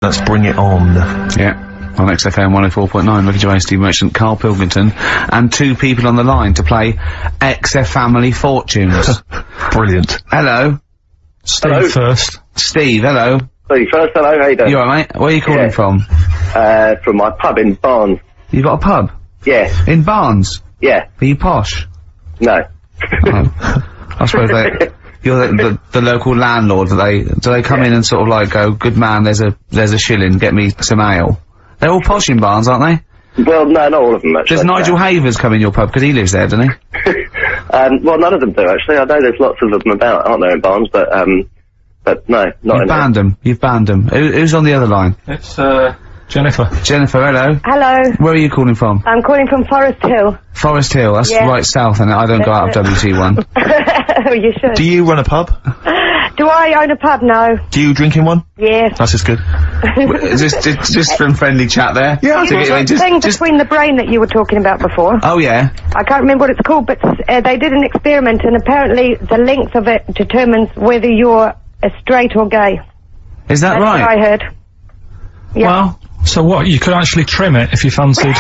Let's bring it on. Yeah. On XFM 104.9, Ricky Gervais, Steve Merchant, Karl Pilkington, and 2 people on the line to play XF Family Fortunes. Brilliant. Hello. Steve first. Steve, hello. Steve first, hello, how you doing? You alright, mate? Where are you calling from? From my pub in Barnes. You got a pub? Yeah. In Barnes? Yeah. Are you posh? No. I suppose you're the local landlord, do they come in and sort of like go, good man, there's a shilling, get me some ale? They're all posh in Barnes, aren't they? Well, no, not all of them, actually. Does Nigel Havers come in your pub, because he lives there, doesn't he? Well, none of them do, actually. I know there's lots of them about, aren't there, in Barnes, but no, not You've banned them. You've banned them. Who's on the other line? It's, Jennifer. Jennifer, hello. Hello. Where are you calling from? I'm calling from Forest Hill. Forest Hill, that's right south, and I don't go out of WT1. Oh, you should. Do you run a pub? Do I own a pub? No. Do you drink in one? Yes. That's just good. just from friendly chat there? Yeah, I think There's a thing between the brain that you were talking about before. Oh, yeah? I can't remember what it's called, but they did an experiment, and apparently the length of it determines whether you're straight or gay. Is that right? That's what I heard. Yeah. Well, so what? You could actually trim it if you fancied.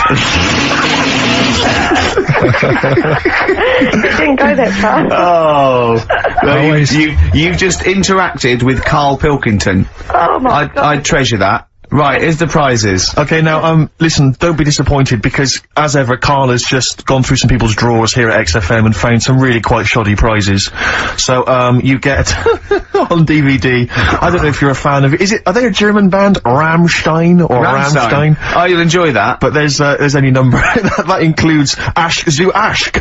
It didn't go that far. Oh. Well, you've just interacted with Karl Pilkington. Oh my God. I'd treasure that. Right, here's the prizes. Okay, now, listen, don't be disappointed, because, as ever, Karl has just gone through some people's drawers here at XFM and found some really quite shoddy prizes. So, you get, on DVD, I don't know if you're a fan of it, are they a German band? Rammstein, or Rammstein? Oh, you'll enjoy that. But there's any number, that includes Asch zu Asch,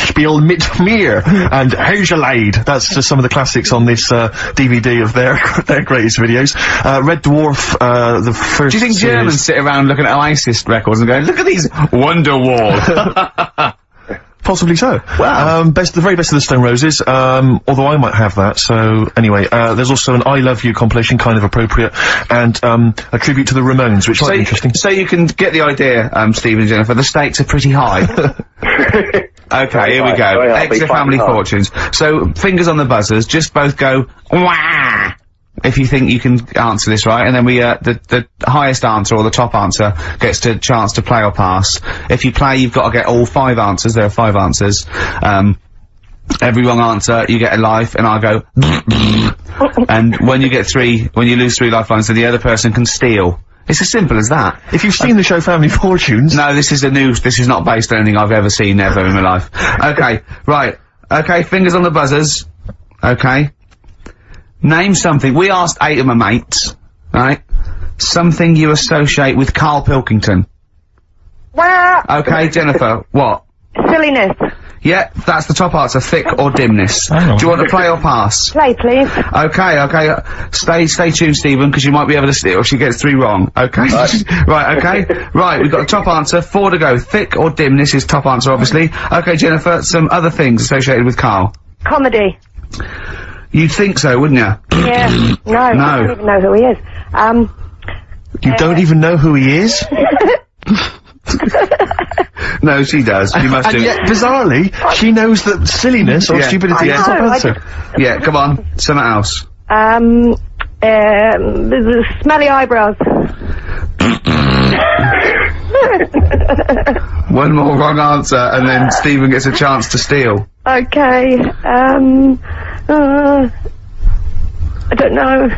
Spiel mit mir, and Hazelade. That's just some of the classics on this, DVD of their greatest videos. Red Dwarf, the first. Do you think Germans sit around looking at Oasis records and going, look at these Wonderwall? Possibly so. Wow. The very best of the Stone Roses, although I might have that, so anyway, there's also an I Love You compilation, kind of appropriate, and, a tribute to the Ramones, which might be interesting. So you can get the idea, Steve and Jennifer, the stakes are pretty high. Okay, here we go. Extra Family Fortunes. So, fingers on the buzzers, just both go, wah! If you think you can answer this right, and then we, the highest answer, or the top answer, gets a chance to play or pass. If you play, you've got to get all 5 answers. There are 5 answers. Every wrong answer, you get a life, and I go, and when you lose 3 lifelines, then the other person can steal. It's as simple as that. If you've seen the show Family Fortunes... No, this is not based on anything I've ever seen ever in my life. Okay, right. Okay, fingers on the buzzers. Okay. Name something. We asked 8 of my mates, right? Something you associate with Karl Pilkington. Wow. Okay, Jennifer, what? Silliness. Yeah, that's the top answer, thick or dimness. Do you want to play or pass? Play, please. Okay. Stay tuned, Stephen, because you might be able to steal if she gets 3 wrong. Okay? Right, okay. Right, we've got the top answer, 4 to go. Thick or dimness is top answer, obviously. Okay, Jennifer, some other things associated with Karl. Comedy. You'd think so, wouldn't you? Yeah. No. I don't even know who he is. You don't even know who he is? No, she does. She must do. And yet, bizarrely, she knows that silliness or stupidity is the top answer. Yeah, come on. Something else. Smelly eyebrows. One more wrong answer, and then Stephen gets a chance to steal. Okay. I don't know.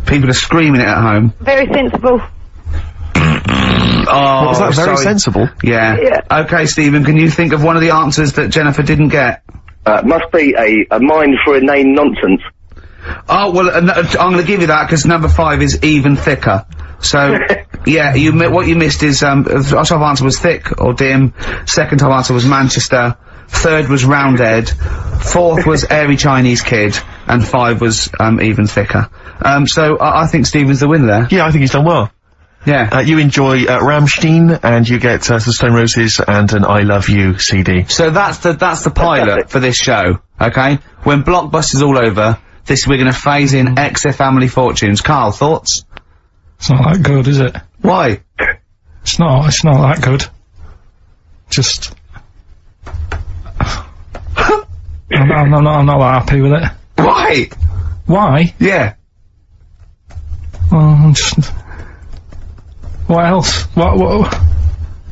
People are screaming it at home. Very sensible. Oh, was that very sensible? Yeah. Okay, Stephen, can you think of one of the answers that Jennifer didn't get? Must be a mind for inane nonsense. Oh, well, I'm gonna give you that, because number 5 is even thicker. So, yeah, what you missed is, our top answer was thick or dim, second top answer was Manchester, third was Roundhead, 4th was airy Chinese kid, and 5 was, even thicker. So I think Stephen's the winner there. Yeah, I think he's done well. Yeah. You enjoy, Rammstein, and you get, the Stone Roses and an I Love You CD. So that's the pilot for this show, okay? When Blockbuster's all over, we're gonna phase in XF Family Fortunes. Karl, thoughts? It's not that good, is it? Why? It's not that good. Just... I'm not that happy with it. Why? Why? Yeah. Well, I'm just... What else? What?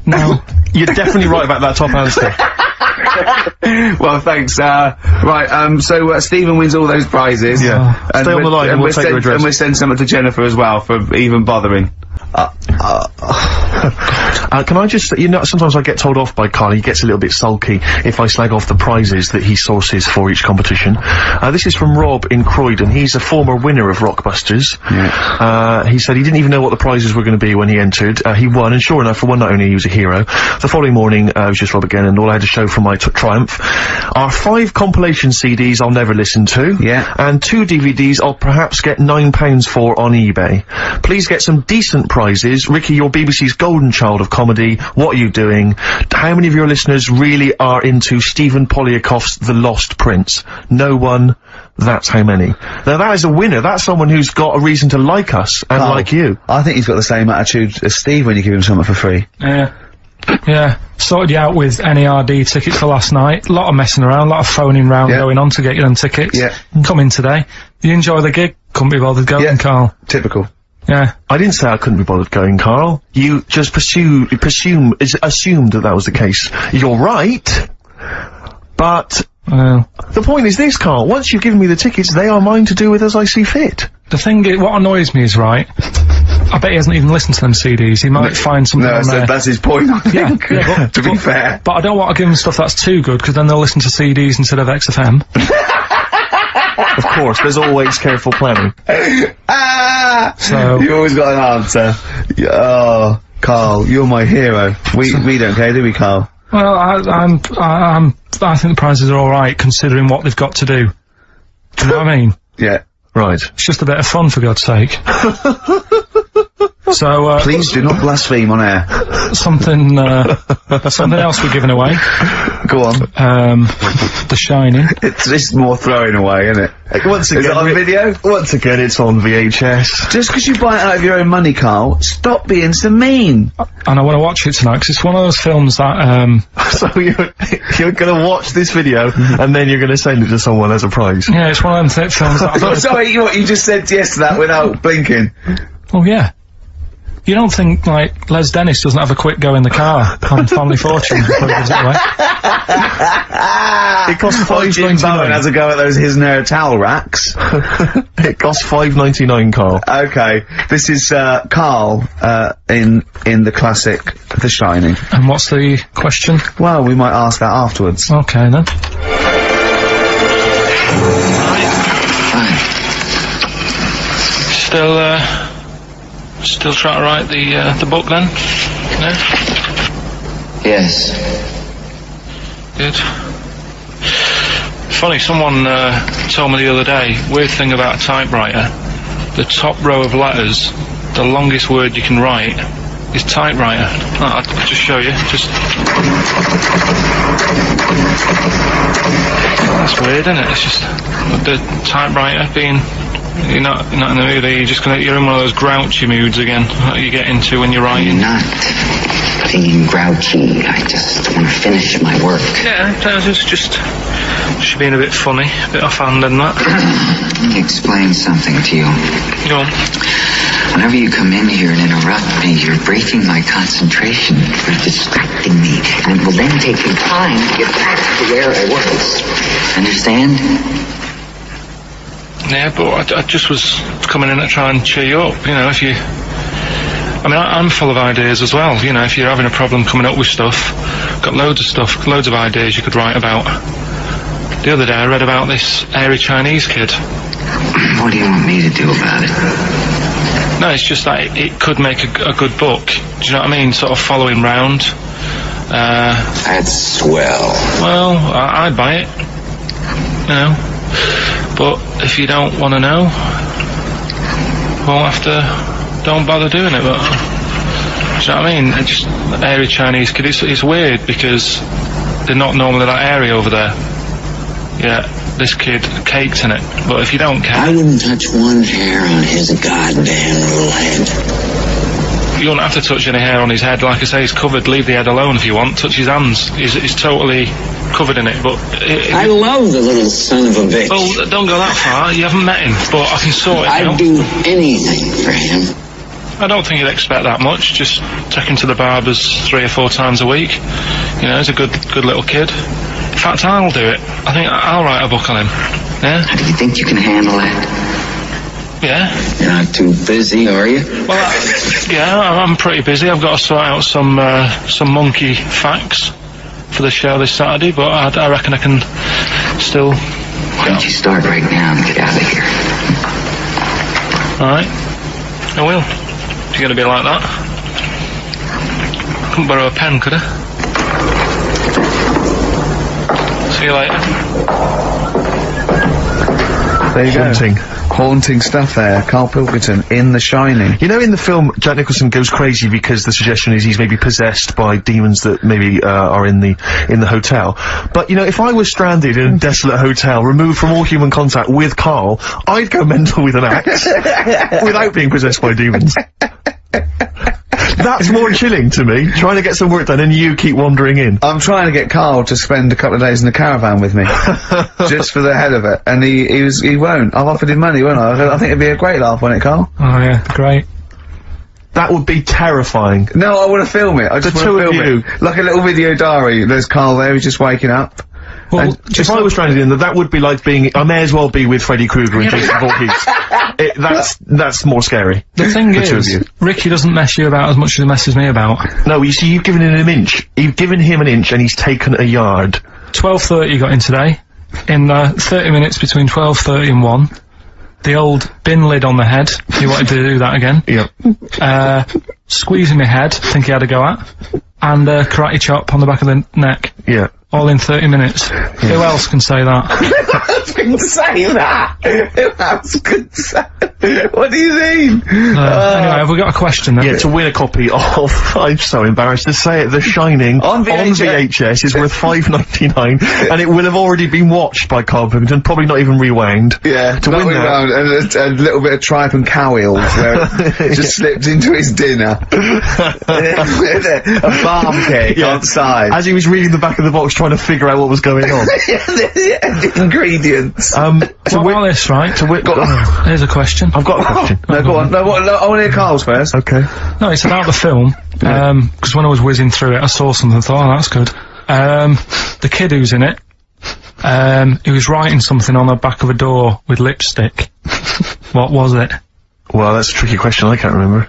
No. You're definitely right about that top answer. Well, thanks. Right, so Stephen wins all those prizes. Yeah. Stay on the line and we'll take your address. And we'll send something to Jennifer as well for even bothering. Can I just, sometimes I get told off by Karl. He gets a little bit sulky if I slag off the prizes that he sources for each competition. This is from Rob in Croydon. He's a former winner of Rockbusters. Yeah. He said he didn't even know what the prizes were going to be when he entered. He won, and sure enough, for one night only, he was a hero. The following morning, it was just Rob again, and all I had to show for my triumph are 5 compilation CDs I'll never listen to. Yeah. And 2 DVDs I'll perhaps get £9 for on eBay. Please get some decent prizes. Ricky, you're BBC's golden child of comedy. What are you doing? How many of your listeners really are into Stephen Polyakoff's The Lost Prince? No one. That's how many. Now that is a winner. That's someone who's got a reason to like us and like you. I think he's got the same attitude as Steve when you give him something for free. Yeah. Sorted you out with NERD tickets for last night. A lot of messing around, a lot of phoning round going on to get you them tickets. Yeah. Come in today. You enjoy the gig? Couldn't be bothered going, Karl. Typical. Yeah. I didn't say I couldn't be bothered going, Karl. You just assumed that was the case. You're right. But the point is this, Karl. Once you've given me the tickets, they are mine to do with as I see fit. The thing is, what annoys me is, right, I bet he hasn't even listened to them CDs. He might find something on there. That's his point, I think. Yeah, to be fair. But I don't want to give them stuff that's too good, because then they'll listen to CDs instead of XFM. Of course, there's always careful planning. So... You always got an answer. Oh, Karl, you're my hero. We don't care, do we, Karl? Well, I think the prizes are alright, considering what they've got to do. Do you know what I mean? Yeah. Right. It's just a bit of fun, for God's sake. So, please do not blaspheme on air. Something else we're giving away. Go on. The Shining. It's more throwing away, isn't it? Once again, is it on video? Once again, it's on VHS. Just because you buy it out of your own money, Karl, stop being so mean. And I want to watch it tonight, because it's one of those films that, So you're gonna watch this video, and then you're gonna send it to someone as a prize? Yeah, it's one of them films that Sorry, what, you just said yes to that without blinking? Oh, yeah. You don't think, like, Les Dennis doesn't have a quick go in the car on Family Fortune before he gives it away? It costs $5.99. Has a go at those his and her towel racks. It costs $5.99, Karl. Okay, this is Karl in the classic The Shining. And what's the question? Well, we might ask that afterwards. Okay then. Still trying to write the book then? No? Yes. Good. Funny, someone told me the other day, weird thing about a typewriter, the top row of letters, the longest word you can write is typewriter. I'll just show you, That's weird, isn't it? It's just, the typewriter being... You're not in the mood, are you? You're in one of those grouchy moods again, that you get into when you're writing. I'm not being grouchy, I just want to finish my work. Yeah, it's just being a bit funny, a bit offhand and that. Let me explain something to you. Go on. Whenever you come in here and interrupt me, you're breaking my concentration, you're distracting me, and it will then take me time to get back to where I was. Understand? Yeah, but I just was coming in to try and cheer you up, you know, if you... I mean, I'm full of ideas as well, you know, if you're having a problem coming up with stuff, got loads of ideas you could write about. The other day I read about this airy Chinese kid. What do you want me to do about it? No, it's just that it could make a good book, do you know what I mean, sort of following round. That's swell. Well, I'd buy it, you know. But if you don't want to know, don't bother doing it, but... Do you know what I mean? Just airy Chinese kid, it's weird because they're not normally that airy over there. Yeah, this kid caked in it, but if you don't care... I wouldn't touch one hair on his goddamn little head. You don't have to touch any hair on his head, like I say, he's covered, leave the head alone if you want, touch his hands. He's totally covered in it, but... I love the little son of a bitch. Well, don't go that far. You haven't met him, but I can sort it out. I'd do anything for him. I don't think you'd expect that much. Just take him to the barber's 3 or 4 times a week. You know, he's a good little kid. In fact, I'll do it. I think I'll write a book on him. Yeah? How do you think you can handle that? Yeah. You're not too busy, are you? Well, yeah, I'm pretty busy. I've got to sort out some monkey facts for the show this Saturday, but I reckon I can still... Why don't you start right now and get out of here? Alright. I will. If you're going to be like that. Couldn't borrow a pen, could I? See you later. There you go. Haunting stuff there. Karl Pilkington in The Shining. You know, in the film, Jack Nicholson goes crazy because the suggestion is he's maybe possessed by demons that maybe are in the hotel. But you know, if I was stranded in a desolate hotel, removed from all human contact with Karl, I'd go mental with an axe without being possessed by demons. That's more chilling to me, trying to get some work done and you keep wandering in. I'm trying to get Karl to spend a couple of days in the caravan with me. Just for the hell of it. And he won't. I've offered him money, won't I? I think it'd be a great laugh, won't it, Karl? Oh yeah, great. That would be terrifying. No, I want to film it. I just want to film it. Like a little video diary. There's Karl there, he's just waking up. Well, if I was stranded in that would be like being, I may as well be with Freddy Krueger and Jason Voorhees. That's more scary. The thing is, Ricky doesn't mess you about as much as he messes me about. No, you see, you've given him an inch. You've given him an inch and he's taken a yard. 12:30 got in today. In 30 minutes between 12:30 and 1. The old bin lid on the head. He wanted to do that again. Yep. Squeezing my head, think he had a go at. And karate chop on the back of the neck. Yeah. All in 30 minutes. Yeah. Who else can say that? Who else can say that? Who else can say What do you mean? Anyway, have we got a question then? Yeah, to win a copy of, I'm so embarrassed to say it, The Shining on VHS is worth $5.99 and it will have already been watched by Karl Pilkington, probably not even rewound. Yeah, to win that. And a little bit of tripe and cow eels where it just slipped into his dinner. A farm cake outside. As he was reading the back of the box trying to figure out what was going on. The ingredients. What about this, right? Here's a question. I've got a question. No, go on. No, I want to hear Karl's first. Okay. No, it's about the film. Because when I was whizzing through it, I saw something and thought, oh, that's good. The kid who's in it, he was writing something on the back of a door with lipstick. What was it? Well, that's a tricky question. I can't remember.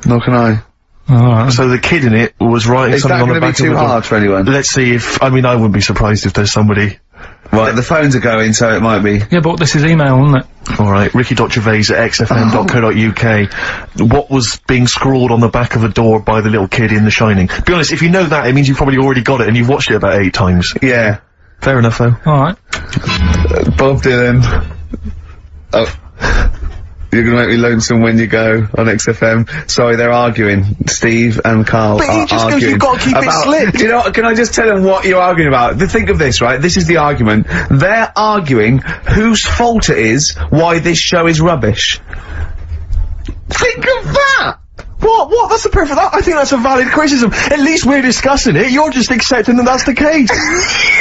Nor can I. Alright. So the kid in it was writing something on the back of the door. Is that going to be too hard for anyone? Let's see if, I mean, I wouldn't be surprised if there's somebody. Right, the phones are going, so it might be. Yeah, but this is email, isn't it? Alright, Ricky.Gervais at xfm.co.uk. What was being scrawled on the back of a door by the little kid in The Shining? Be honest, if you know that, it means you've probably already got it and you've watched it about 8 times. Yeah. Fair enough, though. Alright. Bob Dylan. Oh. You're gonna make me lonesome when you go on XFM. Sorry, they're arguing. Steve and Karl are arguing. But he just goes, you've got to keep it slick. You know what, can I just tell them what you're arguing about? Think of this, right? This is the argument. They're arguing whose fault it is why this show is rubbish. Think of that! What? That's a perfect, I think that's a valid criticism. At least we're discussing it. You're just accepting that that's the case.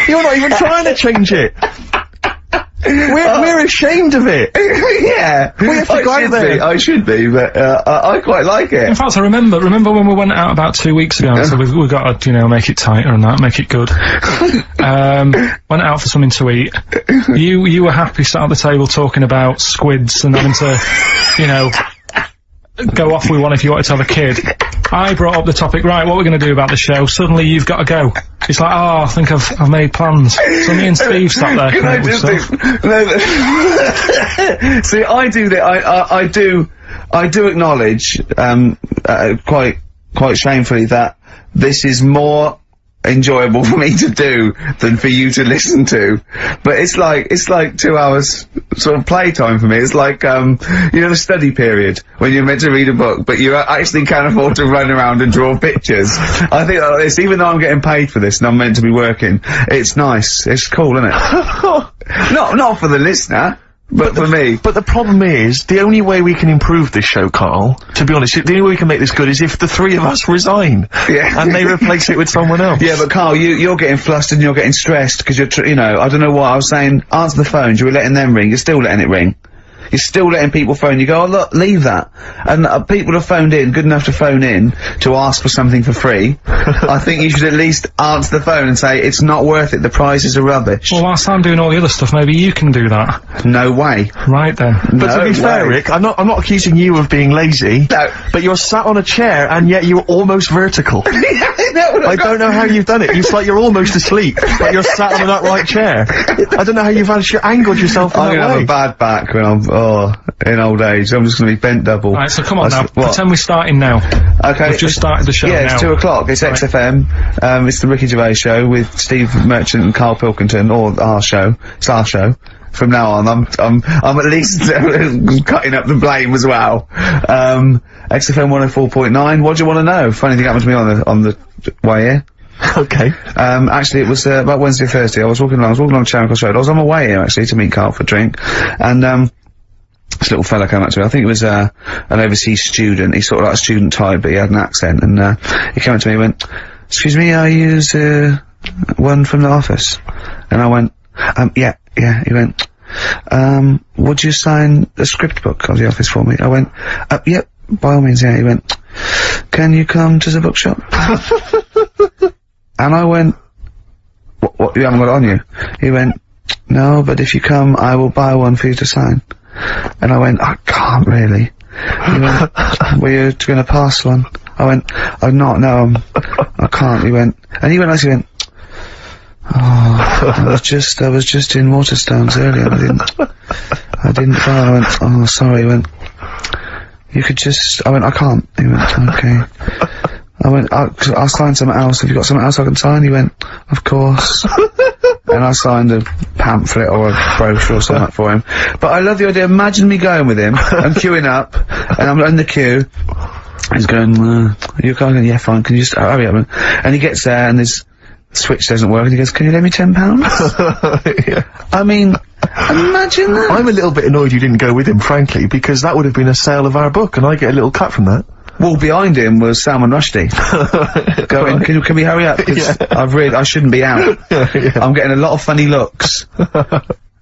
You're not even trying to change it. We're ashamed of it. Yeah. We have to go out there. I should be, but, I quite like it. In fact, I remember when we went out about 2 weeks ago, so we've got to, you know, make it tighter and that, make it good. Went out for something to eat. You were happy sat at the table talking about squids and having to, you know, go off with one if you wanted to have a kid. I brought up the topic, right, what we're going to do about the show. Suddenly you've got to go. It's like, oh, I think I've made plans. So me and Steve sat there. Can I just see, I do that. I do acknowledge, quite shamefully, that this is more enjoyable for me to do than for you to listen to. But it's like 2 hours sort of playtime for me. It's like, you know, the study period when you're meant to read a book, but you actually can't afford to run around and draw pictures. I think like this, even though I'm getting paid for this and I'm meant to be working, it's nice. It's cool, isn't it? Not for the listener. But for me. But the problem is, the only way we can improve this show, Carl, to be honest, the only way we can make this good is if the three of us resign. Yeah. And they replace it with someone else. Yeah, but Carl, you're getting flustered and you're getting stressed because you're, you know, I don't know what, I was saying, answer the phones, you were letting them ring, you're still letting it ring. You're still letting people phone. You go, oh look, leave that. And people have phoned in, good enough to phone in, to ask for something for free. I think you should at least answer the phone and say, it's not worth it, the prizes are rubbish. Well, whilst I'm doing all the other stuff, maybe you can do that. No way. Right then. But to be fair, Rick, I'm not accusing you of being lazy. No. But you're sat on a chair, and yet you're almost vertical. I don't know how you've done it. It's like you're almost asleep, but you're sat on an upright chair. I don't know how you've angled yourself in that way. I'm gonna have a bad back when I'm, in old age. I'm just gonna be bent double. Right, so come on now. Pretend we're starting now. Okay. We've just started the show Yeah, now. it's 2 o'clock. It's XFM. It's the Ricky Gervais show with Steve Merchant and Karl Pilkington, or our show. It's our show. From now on, I'm at least cutting up the blame as well. XFM 104.9. What do you want to know? Funny thing happened to me on the way here. Okay. Actually, it was about Wednesday or Thursday. I was walking along Charing Cross Road. I was on my way here actually to meet Carl for a drink, and this little fella came up to me. I think it was an overseas student. He's sort of like a student type, but he had an accent, and he came up to me and went, "Excuse me, are you one from the office?" And I went, yeah. He went, would you sign a script book of the office for me? I went, yep, by all means, yeah. He went, can you come to the bookshop? And I went, what, you haven't got it on you? He went, no, but if you come, I will buy one for you to sign. And I went, I can't really. He went, were you going to pass one? I went, I'm not, no, I can't. He went, oh, I was just in Waterstones earlier, I didn't buy. I went, oh, sorry. He went, you could just, I went, I can't. He went, okay. I went, I'll sign something else. Have you got something else I can sign? He went, of course. And I signed a pamphlet or a brochure or something for him. But I love the idea, imagine me going with him, and queuing up, and I'm in the queue. He's going, you're going, yeah, fine, can you just, hurry up. And he gets there, and his switch doesn't work, and he goes, can you lend me £10? Yeah. I mean, imagine that. I'm a little bit annoyed you didn't go with him, frankly, because that would have been a sale of our book, and I get a little cut from that. Well, behind him was Salman Rushdie. Going, can we hurry up? Because I shouldn't be out. Yeah. I'm getting a lot of funny looks.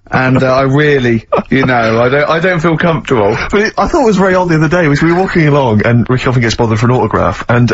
And, I really, you know, I don't feel comfortable. But I thought it was very odd the other day, was we were walking along, and Ricky often gets bothered for an autograph, and,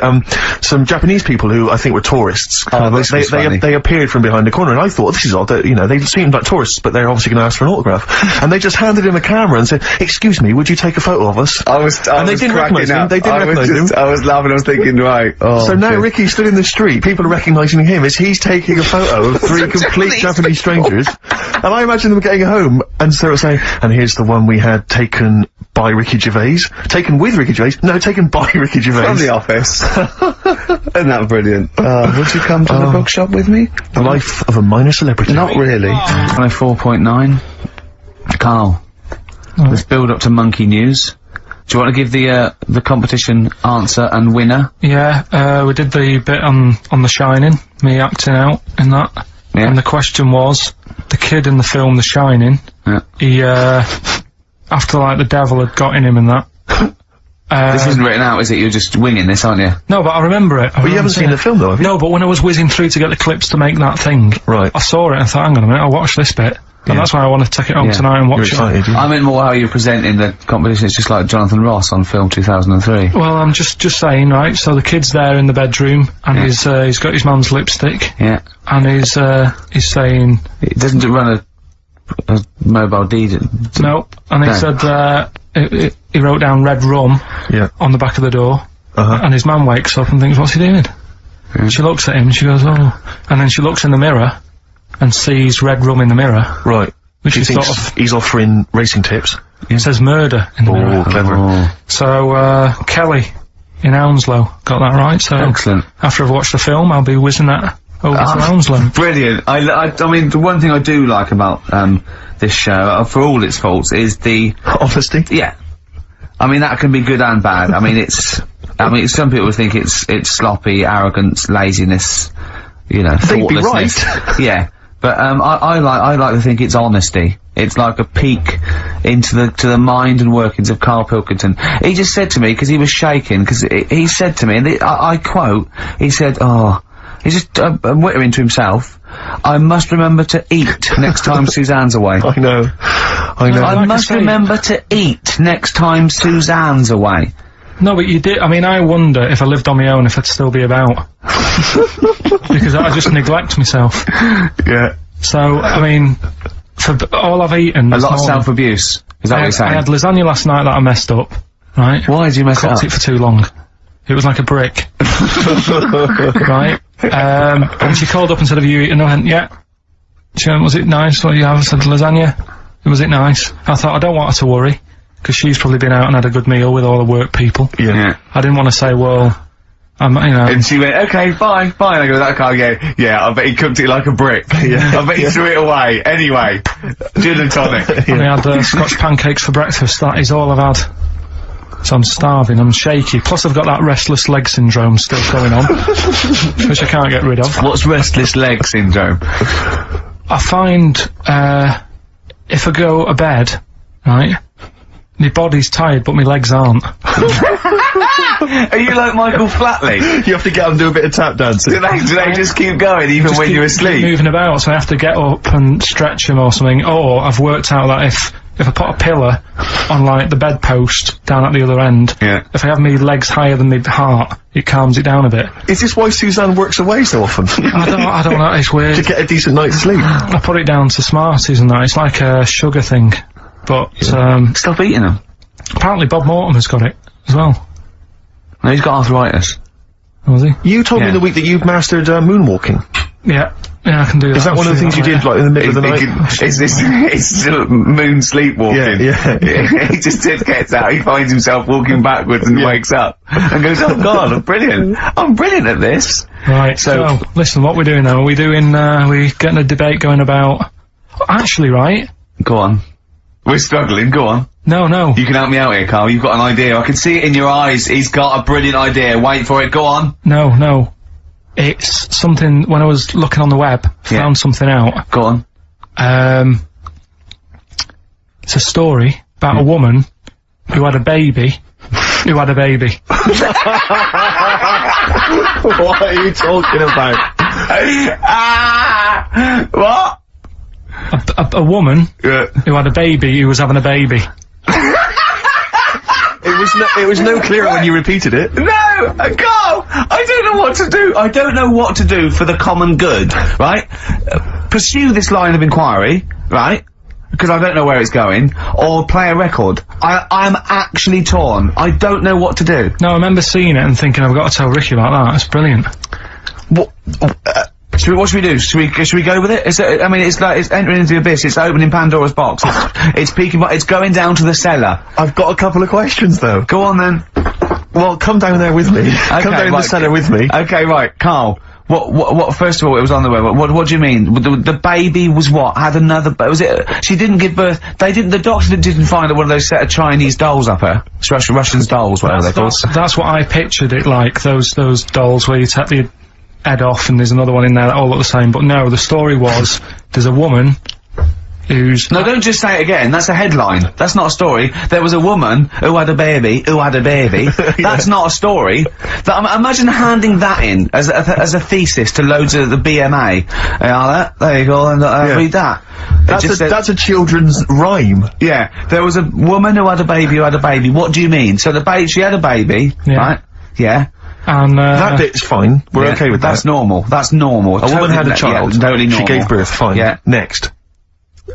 some Japanese people who I think were tourists, they appeared from behind the corner, and I thought, this is odd, you know, they seemed like tourists, but they're obviously gonna ask for an autograph. And they just handed him a camera and said, excuse me, would you take a photo of us? And they didn't recognise him, I was laughing, I was thinking, right, so now Ricky stood in the street, people are recognising him as he's taking a photo of 3 complete Japanese strangers, and I imagine them getting home and sort of saying, and here's the one we had taken by Ricky Gervais. Taken with Ricky Gervais? No, taken by Ricky Gervais. From the office. Isn't that brilliant? Would you come to the bookshop with me? The life of a minor celebrity. Not really. 4.9. Carl. Let's build up to monkey news. Do you want to give the competition answer and winner? Yeah, we did the bit on The Shining, me acting out in that. Yeah. And the question was, the kid in the film The Shining, he, after like the devil had got in him and that. This isn't written out, is it? You're just winging this, aren't you? No, but I remember it. But you haven't seen the film though, have you? No, but when I was whizzing through to get the clips to make that thing, right, I saw it and thought, hang on a minute, I'll watch this bit. And that's why I want to take it home tonight and watch it. I meant more how you're presenting the competition. It's just like Jonathan Ross on film 2003. Well, I'm just saying, right, so the kid's there in the bedroom, and he's got his mum's lipstick. Yeah. And he's saying... It doesn't run a mobile deed. No. And he said, he wrote down red rum on the back of the door. And his mum wakes up and thinks, what's he doing? She looks at him and she goes, oh. And then she looks in the mirror and sees red rum in the mirror. Right. Which he is thinks sort of... he's offering racing tips. It says murder in the mirror. Clever. So, Kelly in Hounslow got that right, so... Excellent. After I've watched the film, I'll be whizzing that over to Hounslow. Brilliant. I mean, the one thing I do like about, this show, for all its faults, is the... honesty? Yeah. I mean, that can be good and bad. I mean, some people think it's sloppy, arrogance, laziness, you know, they'd be thoughtlessness. right. Yeah. But, I like to think it's honesty. It's like a peek into the mind and workings of Karl Pilkington. He just said to me, because he was shaking, because he said to me, and I quote, he said, he's just wittering to himself, I must remember to eat next time Suzanne's away. I know. I must remember to eat next time Suzanne's away. No, but you did. I mean, I wonder if I lived on my own if I'd still be about. Because I just neglect myself. Yeah. So, I mean, for all I've eaten... A lot of self-abuse. Is that what you're saying? I had lasagna last night that I messed up, right? Why did you mess it up? Cooked it for too long. It was like a brick. Right? And she called up and said, have you eaten? I went, yeah. She went, was it nice? What do you have? I said, lasagna. Was it nice? I thought, I don't want her to worry, because she's probably been out and had a good meal with all the work people. Yeah. I didn't want to say, well, you know. And she went, okay, fine. I go, that guy, yeah, I bet he cooked it like a brick. Yeah. I bet he threw it away. Anyway, gin and tonic. And I had Scotch pancakes for breakfast. That is all I've had. So I'm starving, I'm shaky. Plus I've got that restless leg syndrome still going on, which I can't get rid of. What's restless leg syndrome? I find, if I go to bed, right, my body's tired, but my legs aren't. Are you like Michael Flatley? You have to get up and do a bit of tap dancing. Do they just keep going even when you're asleep? Moving about, so I have to get up and stretch them or something. Or I've worked out that if I put a pillar on, like, the bedpost down at the other end, if I have my legs higher than my heart, it calms it down a bit. Is this why Suzanne works away so often? I don't know, it's weird. To get a decent night's sleep. I put it down to Smarties and that, it's like a sugar thing. But, stop eating them. Apparently Bob Mortimer's got it, as well. No, he's got arthritis. Was he? You told me in the week that you've mastered, moonwalking. Yeah, I can do that. Is that one of the things you did, like, in the middle of the night? It's moon sleepwalking. Yeah. He just gets out, he finds himself walking backwards and wakes up. And goes, oh god, I'm brilliant at this. Right, so listen, what we're doing now, we're getting a debate going about... Actually, right? Go on. We're struggling, go on. No. You can help me out here, Karl, you've got an idea. I can see it in your eyes, he's got a brilliant idea. Wait for it, go on. No. It's something, when I was looking on the web, found something out. Go on. It's a story about a woman who had a baby. What are you talking about? What? A woman who had a baby who was having a baby. It was no clearer when you repeated it. No! Karl! I don't know what to do. I don't know what to do for the common good, right? Pursue this line of inquiry, right? Because I don't know where it's going, or play a record. I'm actually torn. I don't know what to do. No, I remember seeing it and thinking, I've got to tell Ricky about that. It's brilliant. What should we do? Should we go with it? I mean, it's entering into the abyss. It's opening Pandora's box. It's peeking. It's going down to the cellar. I've got a couple of questions though. Go on then. Well, come down there with me. Okay, come down the cellar with me. Okay, right, Karl. What? First of all, it was on the web. What do you mean? The baby was what? Had another? Was it? She didn't give birth. The doctor didn't find one of those set of Chinese dolls up her. Russian dolls, whatever they're called. That's what I pictured it like. Those dolls where you take the head off and there's another one in there that all look the same. But no, the story was there's a woman who's... No, don't just say it again. That's a headline. That's not a story. There was a woman who had a baby, That's not a story. Imagine handing that in as a thesis to loads of the BMA. There you go, and read that. That's a children's rhyme. Yeah. There was a woman who had a baby What do you mean? So she had a baby, right? Yeah. And, that bit's fine. We're okay with that. That's normal. A woman had a child. Yeah, totally normal. She gave birth, fine. Yeah. Next.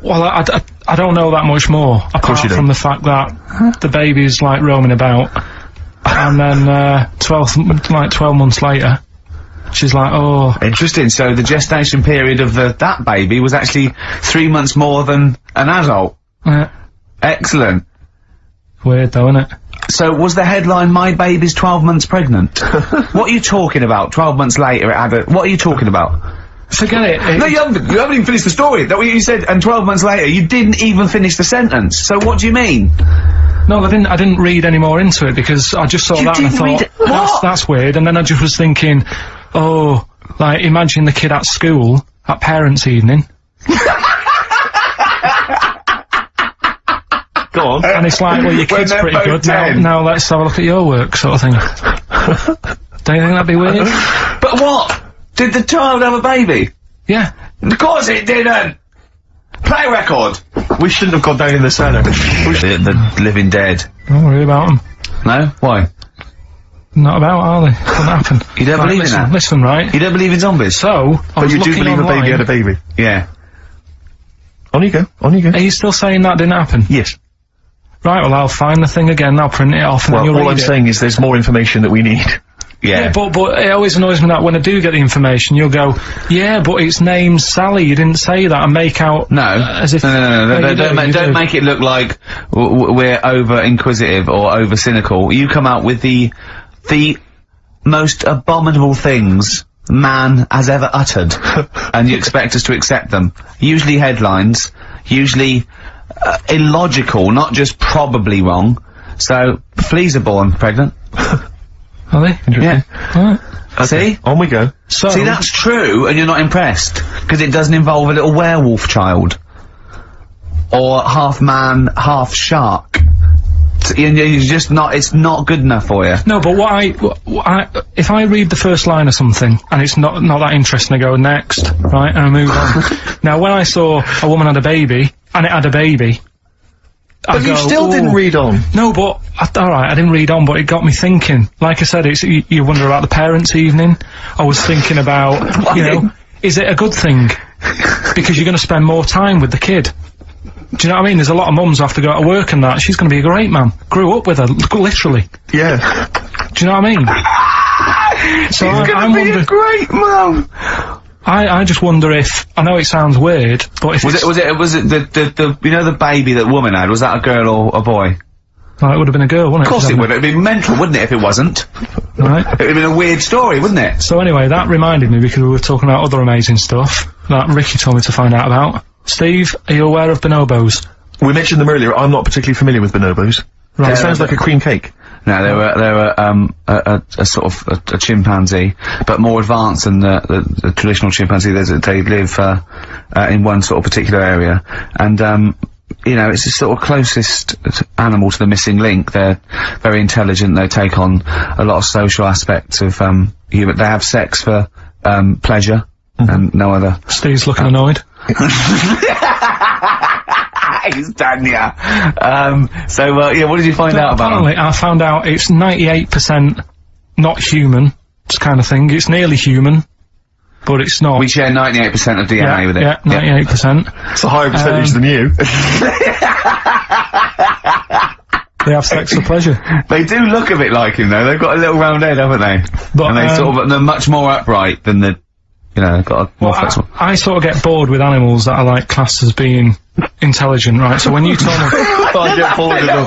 Well, I don't know that much more, apart from the fact that the baby's, like, roaming about, and then, 12 months later, she's like, oh... Interesting, so the gestation period of that baby was actually 3 months more than an adult. Yeah. Excellent. Weird though, isn't it? So, was the headline, my baby's 12 months pregnant? What are you talking about? 12 months later it had what are you talking about? Forget it. No, you haven't even finished the story. That what you said, and 12 months later, you didn't even finish the sentence. So what do you mean? No, I didn't read any more into it, because I just saw that and I thought, that's weird, and then I just was thinking, oh, like, imagine the kid at school, at parents' evening. Go on. And it's like, well, your kid's pretty good. Now let's have a look at your work, sort of thing. Don't you think that'd be weird? But what? Did the child have a baby? Yeah. Of course it didn't! Play record! We shouldn't have gone down in the cellar. The living dead. Don't worry about them. No? Why? Not about, are they? Couldn't happen. You don't believe in that? Listen, right? You don't believe in zombies? So, but you do believe a baby had a baby? Yeah. On you go, on you go. Are you still saying that didn't happen? Yes. Right, well, I'll find the thing again, I'll print it off, and then you'll read it. All I'm saying is there's more information that we need. Yeah, but it always annoys me that when I do get the information, you'll go, yeah, but its name's Sally, you didn't say that, and make out... No. As if... No, don't make it look like we're over-inquisitive or over-cynical. You come out with the most abominable things man has ever uttered, and you expect us to accept them. Usually headlines, usually illogical, not just probably wrong. So, fleas are born pregnant. Are they? Yeah. Right. Okay. See? On we go. So, see, that's true, and you're not impressed, because it doesn't involve a little werewolf child. Or half man, half shark. You're just not, it's not good enough for you. No, but if I read the first line of something, and it's not that interesting, I go next, right, and I move on. Now, when I saw a woman had a baby, and it had a baby, but you still didn't read on. No, but, alright, I didn't read on, but it got me thinking. Like I said, you wonder about the parents' evening. I was thinking about, you know, is it a good thing? Because you're gonna spend more time with the kid. Do you know what I mean? There's a lot of mums who have to go to work and that. She's gonna be a great mum. Grew up with her, literally. Yeah. Do you know what I mean? So she's gonna be a great mum! I just wonder if, I know it sounds weird, but if was it the you know the baby that woman had, was that a girl or a boy? Well, it would have been a girl, wouldn't it? Of course it would. It'd be mental, wouldn't it, if it wasn't? Right. It'd have been a weird story, wouldn't it? So anyway, that reminded me, because we were talking about other amazing stuff that Ricky told me to find out about. Steve, are you aware of bonobos? We mentioned them earlier. I'm not particularly familiar with bonobos. Right. It sounds like a cream cake. No, they were a sort of a chimpanzee, but more advanced than the traditional chimpanzee. They live in one sort of particular area, and you know, it's the sort of closest animal to the missing link. They're very intelligent. They take on a lot of social aspects of human. They have sex for pleasure and no other. Steve's looking annoyed. He's done, yeah. So, yeah, what did you find out about apparently, I found out it's 98% not human, this kind of thing. It's nearly human, but it's not. We share 98% of DNA with it. Yeah, 98%. It's a higher percentage than you. They have sex for pleasure. They do look a bit like him, though. They've got a little round head, haven't they? But, and they're much more upright than the, you know, they've got a more flexible. I sort of get bored with animals that are like classed as being intelligent, right? So when you told me, I get bored with them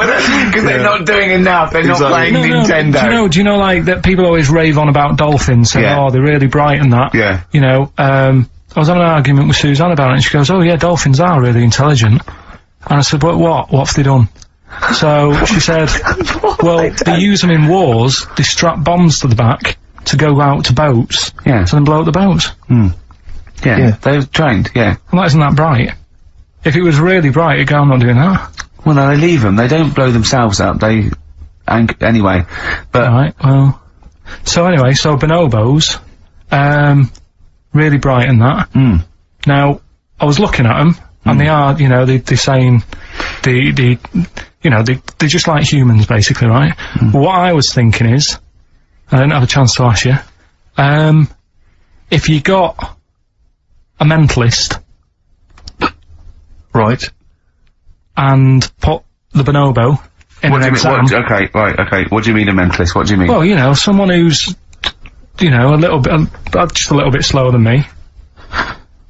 because they're not doing enough. They're not playing Nintendo. Do you know, like that? People always rave on about dolphins, saying, "Oh, they're really bright and that." Yeah. You know, I was having an argument with Suzanne about it, and she goes, "Oh yeah, dolphins are really intelligent." And I said, "But what? What have they done?" So she said, "Well, they use them in wars. They strap bombs to the back to go out to boats, to then blow up the boats." Yeah, they're trained. Yeah. Well, that isn't that bright. If it was really bright, you'd go, "I'm not doing that." Well, no, they leave them. They don't blow themselves up. They, anyway. But right. Well. So anyway, so bonobos, really bright and that. Now, I was looking at them, and they are, you know, they're saying, you know, they're just like humans, basically, right? What I was thinking is, I didn't have a chance to ask you, if you got a mentalist, right, and put the bonobo in an exam. Okay. What do you mean a mentalist? What do you mean? Well, you know, someone who's, you know, just a little bit slower than me,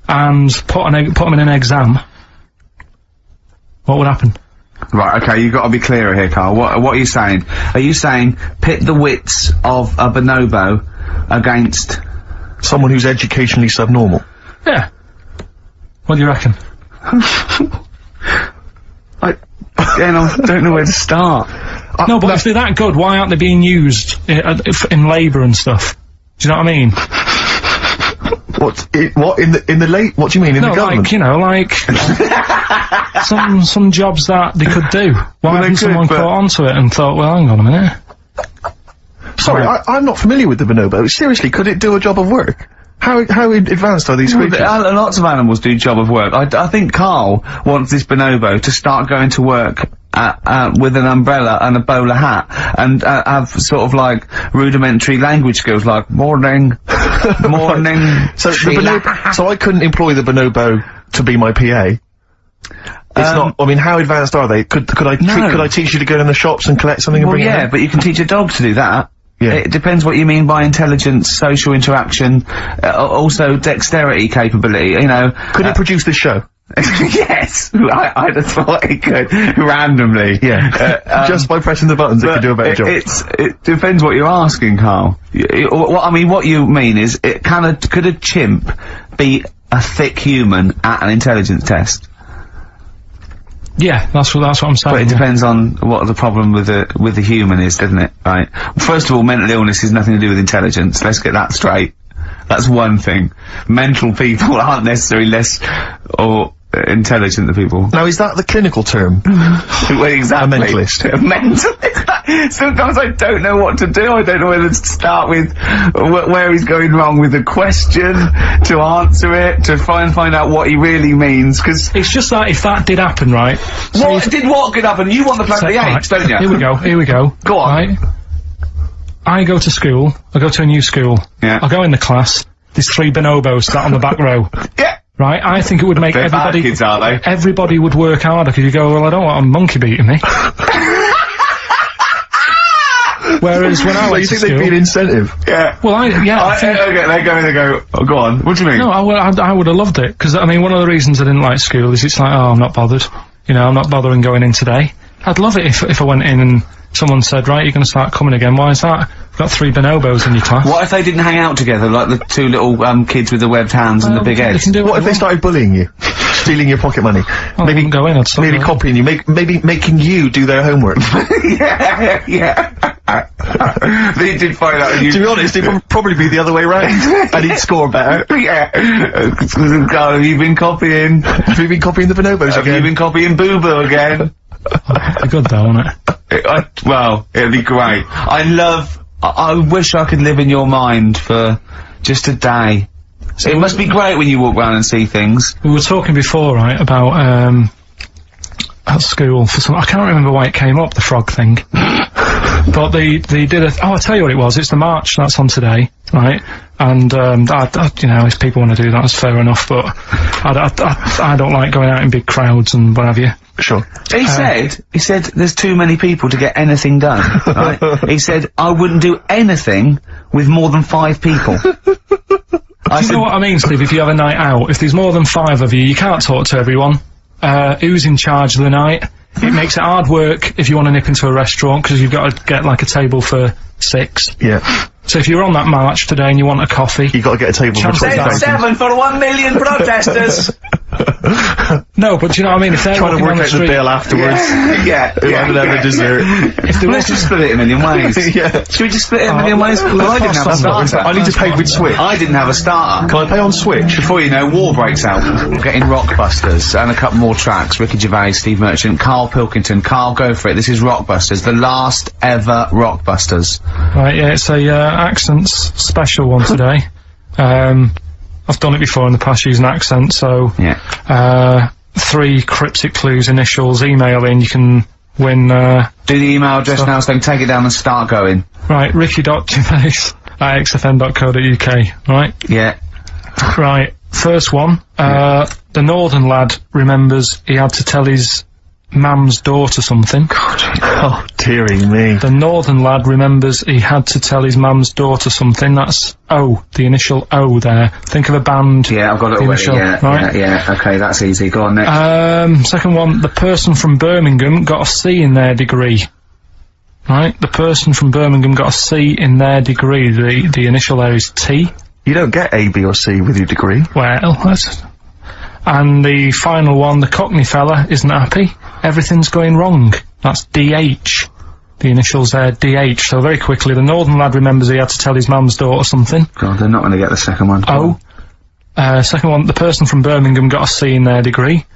and put them in an exam. What would happen? Right, okay, you've got to be clearer here, Carl. What are you saying? Are you saying pit the wits of a bonobo against someone who's educationally subnormal? Yeah. What do you reckon? I don't know where to start. No, but if they're that good, why aren't they being used in labour and stuff? Do you know what I mean? What do you mean in the government? Like, you know, like some jobs that they could do. Why hasn't someone caught onto it and thought, well, hang on a minute. Sorry, I'm not familiar with the bonobo. Seriously, could it do a job of work? How advanced are these creatures? Lots of animals do job of work. I think Karl wants this bonobo to start going to work with an umbrella and a bowler hat, and have sort of like rudimentary language skills like morning. So I couldn't employ the bonobo to be my PA. It's not. I mean, how advanced are they? Could I teach you to go in the shops and collect something and bring it in? But you can teach a dog to do that. Yeah. It depends what you mean by intelligence, social interaction, also dexterity capability, you know. Could it produce this show? Yes! I'd have thought it could, randomly. Yeah. Just by pressing the buttons it could do a better job. It depends what you're asking, Karl. What you mean is, could a chimp be a thick human at an intelligence test? Yeah, that's what I'm saying. But it depends on what the problem with the human is, doesn't it? Right. First of all, mental illness has nothing to do with intelligence. Let's get that straight. That's one thing. Mental people aren't necessarily less or intelligent than people. Now, is that the clinical term? Well, exactly. A mentalist. A mentalist. Sometimes I don't know what to do. I don't know whether to start with where he's going wrong with the question, to answer it, to try and find out what he really means, because... It's just that if that did happen, right? What could happen? You want the plan for the apes, don't you? Here we go. Go on. Right? I go to school. I go to a new school. Yeah. I go in the class. There's 3 bonobos sat on the back row. Yeah. Right? I think it would make everybody... Bad kids, are they? Everybody would work harder, because you go, well, I don't want a monkey beating me. Whereas when I went to school... So you think they'd be an incentive? Yeah. Well, I think... Okay, they go, oh, go on. What do you mean? No, I would have loved it, because, I mean, one of the reasons I didn't like school is it's like, oh, I'm not bothered. You know, I'm not bothering going in today. I'd love it if I went in and someone said, right, you're going to start coming again. Why is that? We've got 3 bonobos in your class. What if they didn't hang out together, like the 2 little, kids with the webbed hands and the big heads? What if they started bullying you? Stealing your pocket money? Maybe go in, maybe copying you, maybe making you do their homework. Yeah. They did find out. To be honest, it would probably be the other way round. And he'd score better. Yeah. Karl, have you been copying? Have you been copying the bonobos again? Have you been copying Boo Boo again? It'd be good though, wouldn't it? Well, it'd be great. I wish I could live in your mind for just a day. So it must be great when you walk around and see things. We were talking before, right, about, at school for some, I can't remember why it came up, the frog thing. But they did I'll tell you what it was, it's the march that's on today, right? And, you know, if people want to do that, that's fair enough, but I don't like going out in big crowds and what have you. Sure. He said there's too many people to get anything done, right? He said, I wouldn't do anything with more than 5 people. Do you know what I mean, Steve? If you have a night out, if there's more than 5 of you, you can't talk to everyone. Who's in charge of the night? It makes it hard work if you want to nip into a restaurant, because you've got to get like a table for 6. Yeah. So if you're on that march today and you want a coffee... You've got to get a table for 20,000. 7 for 1 million protesters! No, but do you know what I mean? If they're trying to work out the bill afterwards. Yeah. Have a dessert. Let's just split it in a million ways. Yeah. Should we just split it in a million ways? Well, I didn't have a starter. I need to pay with Switch. I didn't have a starter. Can I pay on Switch? Before you know, war breaks out. We're getting Rockbusters and a couple more tracks. Ricky Gervais, Steve Merchant, Karl Pilkington. Karl, go for it. This is Rockbusters, the last ever Rockbusters. Right, yeah, it's a, accents special one today. I've done it before in the past using accent, so... Yeah. 3 cryptic clues, initials, email in, you can win, do the email address now, so take it down and start going. Right, ricky.gervais@xfm.co.uk, right? Yeah. Right, first one, the northern lad remembers he had to tell his mum's daughter something. God. Oh, dearie me. The northern lad remembers he had to tell his mum's daughter something. That's O, the initial O there. Think of a band. Yeah, I've got it already. Yeah, right? yeah, okay, that's easy. Go on next. Second one, the person from Birmingham got a C in their degree. Right? The person from Birmingham got a C in their degree. The initial there is T. You don't get A, B or C with your degree. Well, that's... And the final one, the Cockney fella isn't happy. Everything's going wrong. That's DH. The initials there, DH. So very quickly, the northern lad remembers he had to tell his mum's daughter something. God, they're not going to get the second one. O. Second one, the person from Birmingham got a C in their degree.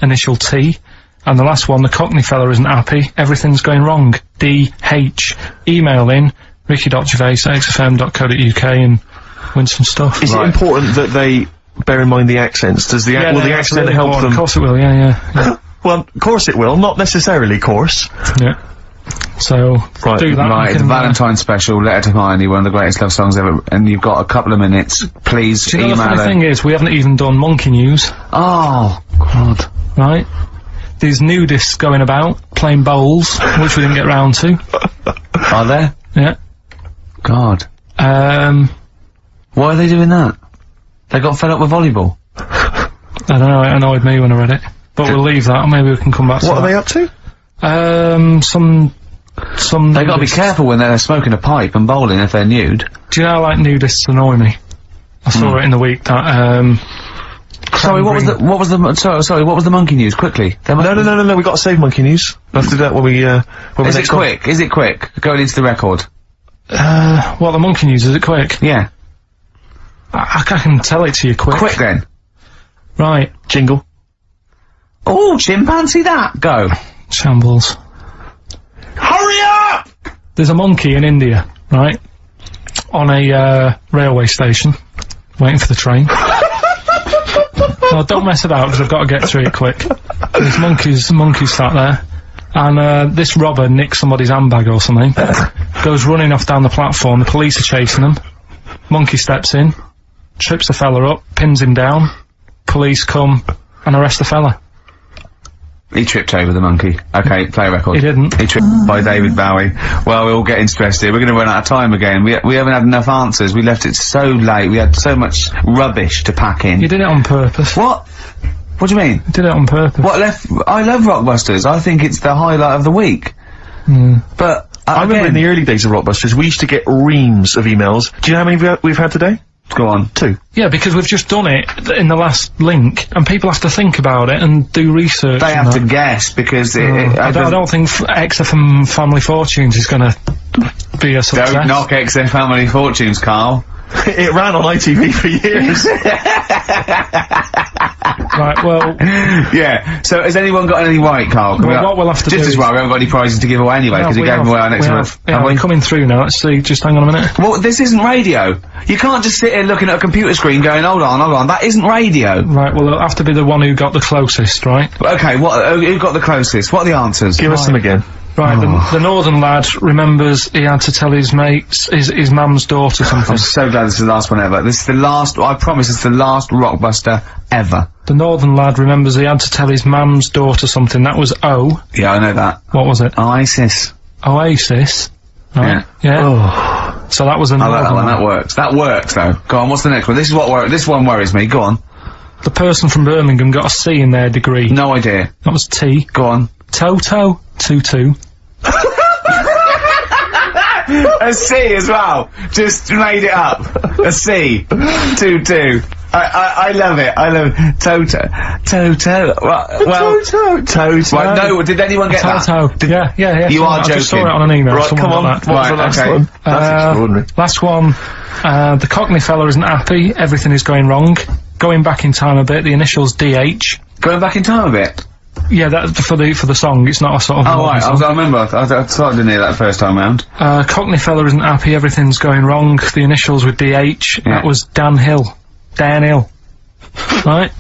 initial T. And the last one, the Cockney fella isn't happy, everything's going wrong. DH. Email in, ricky.gervais@xfm.co.uk and win some stuff. Is it important that they bear in mind the accents? Does the will the accent really help them? Of course it will, yeah. Well, of course it will, not necessarily course. Yeah. So, right, do that. Right, the Valentine special, Letter to Hermione, one of the greatest love songs ever, and you've got a couple of minutes. Please do you email know the funny thing is, we haven't even done monkey news. Oh, God. Right? There's nudists going about, playing bowls, which we didn't get round to. Are there? Yeah. God. Why are they doing that? They got fed up with volleyball? I don't know, it annoyed me when I read it. But we'll leave that, maybe we can come back to that. What are they up to? Some They gotta be careful when they're smoking a pipe and bowling if they're nude. Do you know how, like, nudists annoy me? I saw it in the week that, Sorry, what was the monkey news? Quickly. No, we gotta save monkey news. We'll have to do that when we, Is it quick? Is it quick? Going into the record. What, the monkey news, is it quick? Yeah. I can tell it to you quick. Quick then. Right. Jingle. Oh, chimpanzee that! Go. Shambles. Hurry up! There's a monkey in India, right? On a, railway station. Waiting for the train. No, don't mess about, because I've got to get through it quick. There's monkeys sat there. And, this robber nicks somebody's handbag or something. Goes running off down the platform, the police are chasing him. Monkey steps in. Trips the fella up, pins him down. Police come and arrest the fella. He tripped over the monkey. Okay, play a record. He didn't. He tripped by David Bowie. Well, we're all getting stressed here. We're gonna run out of time again. We haven't had enough answers. We left it so late. We had so much rubbish to pack in. You did it on purpose. What? What do you mean? You did it on purpose. I love Rockbusters. I think it's the highlight of the week. But, I remember in the early days of Rockbusters, we used to get reams of emails. Do you know how many we've had today? Go on. 2. Yeah, because we've just done it in the last link, and people have to think about it and do research. They have to guess, because I don't think XFM Family Fortunes is gonna be a success. Don't knock XFM Family Fortunes, Carl. It ran on ITV for years. Right, well... Yeah, so has anyone got anything right, Carl? Well, what we'll have to do just as well, we haven't got any prizes to give away anyway, because we gave them away our next month. Yeah, we're coming through now, let's see, just hang on a minute. Well, this isn't radio. You can't just sit here looking at a computer screen going, hold on, that isn't radio. Right, well, it'll have to be the one who got the closest, right? Okay, who got the closest? What are the answers? Give us them again. Right, the northern lad remembers he had to tell his mates, his mum's daughter something. I'm so glad this is the last one ever. This is the last, I promise it's the last Rockbuster ever. The northern lad remembers he had to tell his mum's daughter something. That was O. Yeah, I know that. What was it? Oasis. Oasis. Right. Yeah. Oh. So that was a northern that one, lad. that works. That works though. Go on, what's the next one? This one worries me, go on. The person from Birmingham got a C in their degree. No idea. That was T. Go on. Toto. 2-2. A C as well. Just made it up. A C. 2-2. I love it. I love it. Toto. Well, Toto. Right, no, did anyone get Toto. that? Yeah. You are joking. I just saw it on an email. Right, come on. What was the last one? That's extraordinary. Last one. The Cockney fella isn't happy. Everything is going wrong. Going back in time a bit. The initials DH. Going back in time a bit? Yeah, that's for the song. It's not a sort of. Oh right, I remember. I started to hear that first time round. Cockney fella isn't happy. Everything's going wrong. The initials with DH. Yeah. That was Dan Hill. Dan Hill. Right.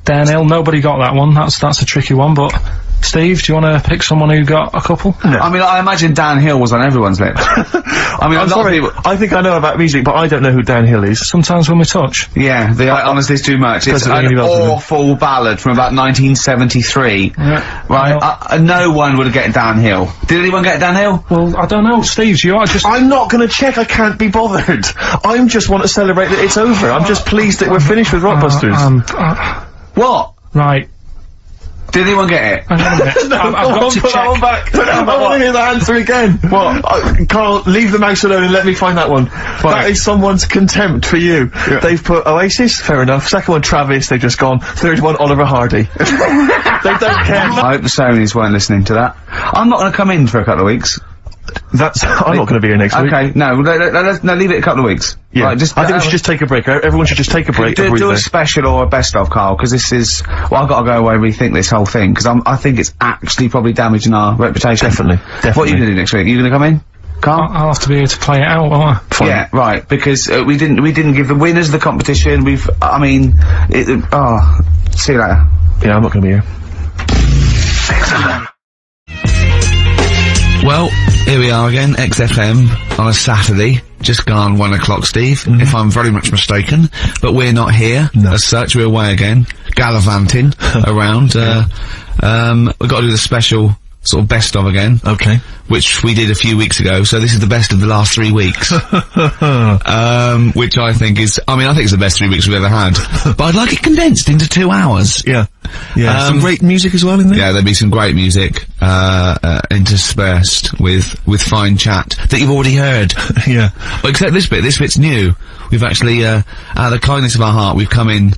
Dan Hill. Nobody got that one. That's a tricky one. But Steve, do you want to pick someone who got a couple? No. I mean, I imagine Dan Hill was on everyone's lips. I mean, I'm sorry. I think I know about music, but I don't know who Dan Hill is. Sometimes when we touch. Yeah, honestly, it's too much. It's an awful ballad from about 1973. Yeah. Right? No one would have get Dan Hill. Did anyone get Dan Hill? Well, I don't know. Steve, you are just... I'm not gonna check. I can't be bothered. I just want to celebrate that it's over. I'm just pleased that we're finished with Rockbusters. What? Right. Did anyone get it? Hang on a minute. I've got to check. That one back. I want to hear the answer again. What? Carl, leave the mouse alone and let me find that one. Right. That is someone's contempt for you. Yeah. They've put Oasis, fair enough. Second one, Travis, they've just gone. Third one, Oliver Hardy. They don't care. I hope the Sonys weren't listening to that. I'm not going to come in for a couple of weeks. I'm not going to be here next week. Okay, no, leave it a couple of weeks. Yeah, right, I think we should just take a break. Everyone should just take a break. Do a special or a best of, Carl, because this is. Well, I've got to go away and rethink this whole thing because I think it's actually probably damaging our reputation. Definitely. What are you going to do next week? Are you going to come in? Carl? I'll have to be here to play it out, won't I? Fine. Yeah, right, because we didn't give the winners of the competition. See you later. Yeah, I'm not going to be here. Well, here we are again, XFM, on a Saturday, just gone 1 o'clock, Steve, if I'm very much mistaken, but we're not here, as such, we're away again, gallivanting around, we've got to do the special sort of best of again. Okay. Which we did a few weeks ago, so this is the best of the last 3 weeks. Which I think is, I think it's the best 3 weeks we've ever had. But I'd like it condensed into 2 hours. Yeah. Yeah, some great music as well in there? Yeah, there'll be some great music, interspersed with fine chat that you've already heard. Yeah. Well, except this bit's new. We've actually, out of the kindness of our heart, we've come in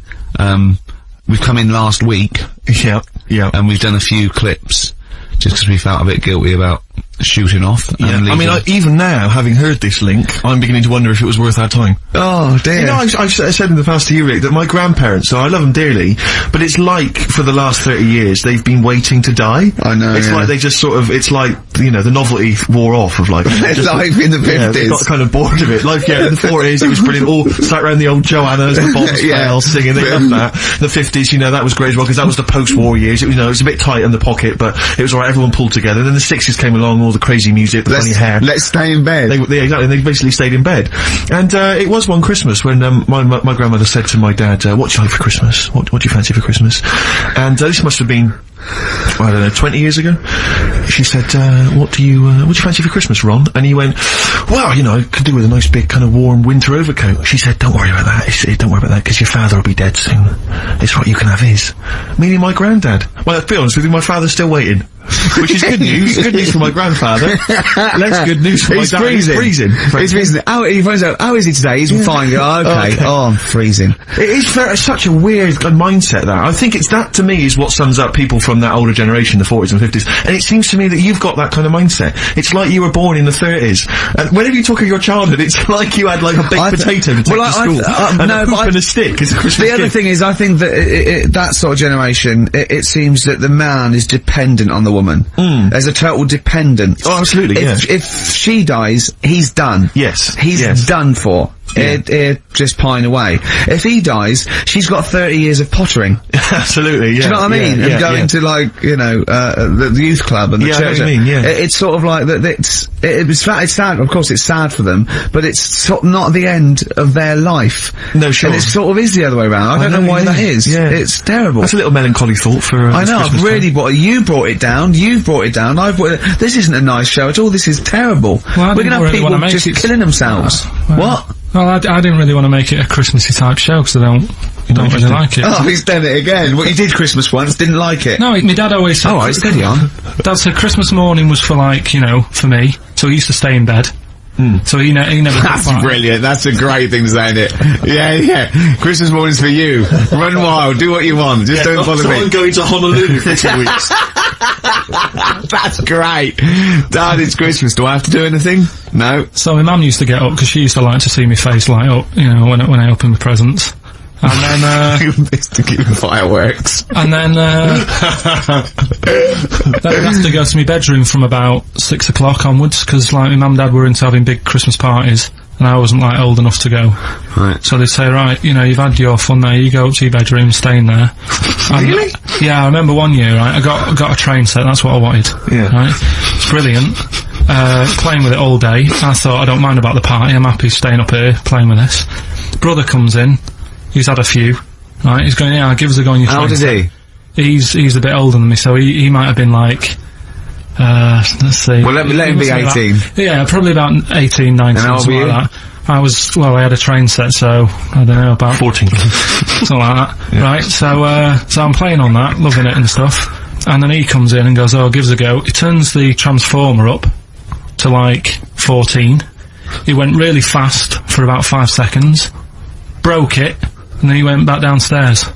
last week. Yeah. Yeah. And we've done a few clips. Just because we felt a bit guilty about shooting off. Yeah. Even now, having heard this link, I'm beginning to wonder if it was worth our time. Oh, dear. You know, I've said in the past to you, Rick, that my grandparents, so I love them dearly, but it's like, for the last 30 years, they've been waiting to die. I know, It's like they just sort of, it's like, you know, the novelty wore off of life. Life in the 50s. Yeah, they got kind of bored of it. Life, in the 40s, it was brilliant. All sat around the old Joannas, the Bob's singing, they loved that. The 50s, you know, that was great as well, because that was the post-war years. It was, you know, it was a bit tight in the pocket, but it was alright, everyone pulled together. Then the 60s came along, all the crazy music, the funny hair. Let's stay in bed. Exactly, they basically stayed in bed. And, it was one Christmas when, my grandmother said to my dad, what do you like for Christmas? What do you fancy for Christmas? And, this must have been, I don't know, 20 years ago. She said, what do you fancy for Christmas, Ron? And he went, well, you know, I could do with a nice big kind of warm winter overcoat. She said, don't worry about that. Don't worry about that, because your father will be dead soon. It's right, you can have his. Meaning my granddad. Well, to be honest with you, my father's still waiting. Which is good news. Good news for my grandfather. Less good news for my dad. He's freezing. He's freezing. He finds out, how is he today? He's fine. Oh, okay. Oh, I'm freezing. It is such a weird mindset, that. I think that, to me, is what sums up people from that older generation, the 40s and 50s. And it seems to me that you've got that kind of mindset. It's like you were born in the 30s. And whenever you talk of your childhood, it's like you had, like, a baked potato to take to school. And a poop and a stick is a Christmas gift. The other thing is, I think that that sort of generation, it seems that the man is dependent on the woman. There's a total dependence. Oh, absolutely, If she dies, he's done. Yes. He's done for. Just pine away. If he dies, she's got 30 years of pottering. Absolutely, yeah. Do you know what I mean? And going to, like, you know, the youth club and the church. I mean, It's sort of like that. It's sad. Of course, it's sad for them, but it's sort of not the end of their life. No, sure. And it sort of is the other way around. I don't know why that is. Yeah. It's terrible. That's a little melancholy thought for. I know. I've really you brought it down. You've brought it down. This isn't a nice show at all. This is terrible. Well, we're gonna have people just killing themselves. What? Well, I didn't really want to make it a Christmassy type show, because I don't really like it. Oh, he's done it again. What, you did Christmas once, didn't like it? No, my dad always said... Alright, steady on. Dad said Christmas morning was for, like, you know, for me, so he used to stay in bed. So he never... That's brilliant. That's a great thing to say, isn't it? Yeah. Christmas morning's for you. Run wild. Do what you want. Just don't bother me. I'm going to Honolulu for 2 weeks. That's great. Dad, it's Christmas. Do I have to do anything? No. So my mum used to get up, because she used to like to see my face light up, you know, when I opened the presents. And then, to keep the fireworks. And then, then I'd have to go to my bedroom from about 6 o'clock onwards, because, like, my mum and dad were into having big Christmas parties, and I wasn't, like, old enough to go. Right. So they'd say, right, you know, you've had your fun there, you go up to your bedroom, stay in there. Really? Yeah, I remember one year, right, I got a train set, that's what I wanted. Yeah. Right? It's brilliant. Playing with it all day. I thought, I don't mind about the party, I'm happy staying up here, playing with this. Brother comes in. He's had a few, right? He's going, yeah, give us a go on your train. How old is he? He's a bit older than me, so he might have been like, let's see. Well, let him be 18. Yeah, probably about 18, 19, something like that. I had a train set, so, I don't know, about 14. Something like that. Yeah. Right, so I'm playing on that, loving it and stuff. And then he comes in and goes, oh, give us a go. He turns the transformer up to, like, 14. He went really fast for about 5 seconds. Broke it. And then he went back downstairs.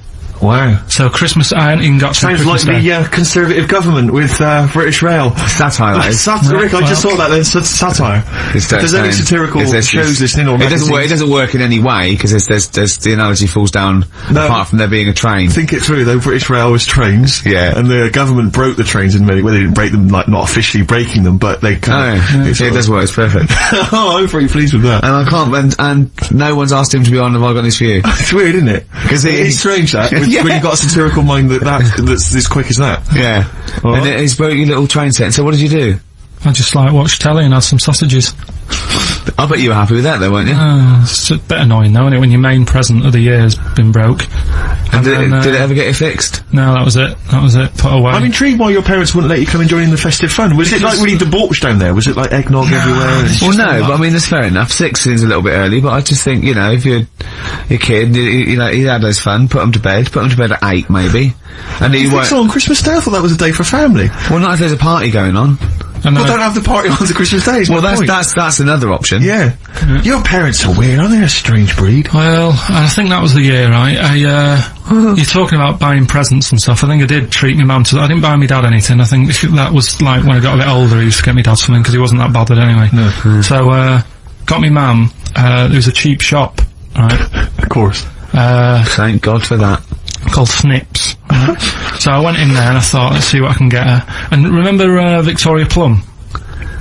Wow. So Christmas, I hadn't even got Sounds Christmas like Day. the Conservative government with British Rail. Satire, that is. Rick, I just saw that then. Satire. If there's any satirical shows listening or magazines. It doesn't work in any way, because there's the analogy falls down apart from there being a train. Think it through though, British Rail was trains. Yeah. And the government broke the trains in many ways. They didn't break them, like, not officially breaking them, but they kind of... It does work, it's perfect. Oh, I'm pretty pleased with that. And I can't, and no one's asked him to be on Have I Got News For You. It's weird, isn't it? Because it's strange that, when you've got a satirical mind that's as quick as that. Yeah. What? And he's broke your little train set. So what did you do? I just like watched telly and had some sausages. I bet you were happy with that though, weren't you? It's a bit annoying though, isn't it, when your main present of the year has been broke. And did it ever get it fixed? No, that was it. Put away. I'm intrigued why your parents wouldn't let you come and join in the festive fun. Was it like really debauched down there? Was it like eggnog everywhere? Well, no, but I mean, that's fair enough. 6 seems a little bit early, but I just think, you know, if you're a kid, you know, he had his fun, put them to bed at 8 maybe. And you think so on Christmas Day? I thought that was a day for family. Well, not if there's a party going on. Well, don't have the party on the Christmas Day. Well, that's another option. Yeah. Your parents are weird, aren't they? A strange breed. Well, I think that was the year, right? You're talking about buying presents and stuff. I think I did treat my mum to... I didn't buy my dad anything. I think that was like when I got a bit older, he used to get me dad something because he wasn't that bothered anyway. No. So, got me mum, there was a cheap shop, right? Of course. Thank God for that. Called Snips. Right? So I went in there and I thought, let's see what I can get her. And remember Victoria Plum?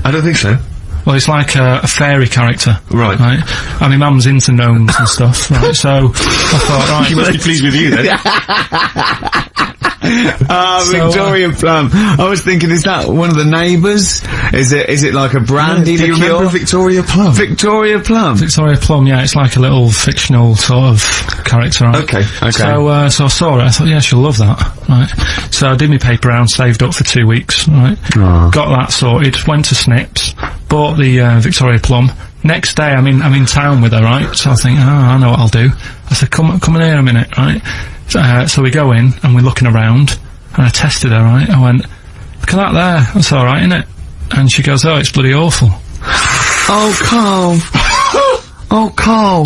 I don't think so. Well, it's like a fairy character. Right. And my mum's into gnomes and stuff, right? So I thought, right. She must be pleased with you then. Victoria Plum. I was thinking, is that one of the neighbours? Is it like a brandy do you liqueur? remember Victoria Plum? Victoria Plum. Victoria Plum, yeah, it's like a little fictional sort of character, right? Okay. So I saw it, I thought, yeah, she'll love that, right? So I did my paper round, saved up for 2 weeks, right? Got that sorted, went to Snips, bought the Victoria Plum. Next day, I'm in town with her, right? So I think, I know what I'll do. I said, come in here a minute, right? So we go in, and we're looking around, and I tested her, right? I went, look at that there, that's alright, isn't it? And she goes, oh, it's bloody awful. Oh, Carl. Oh, Carl,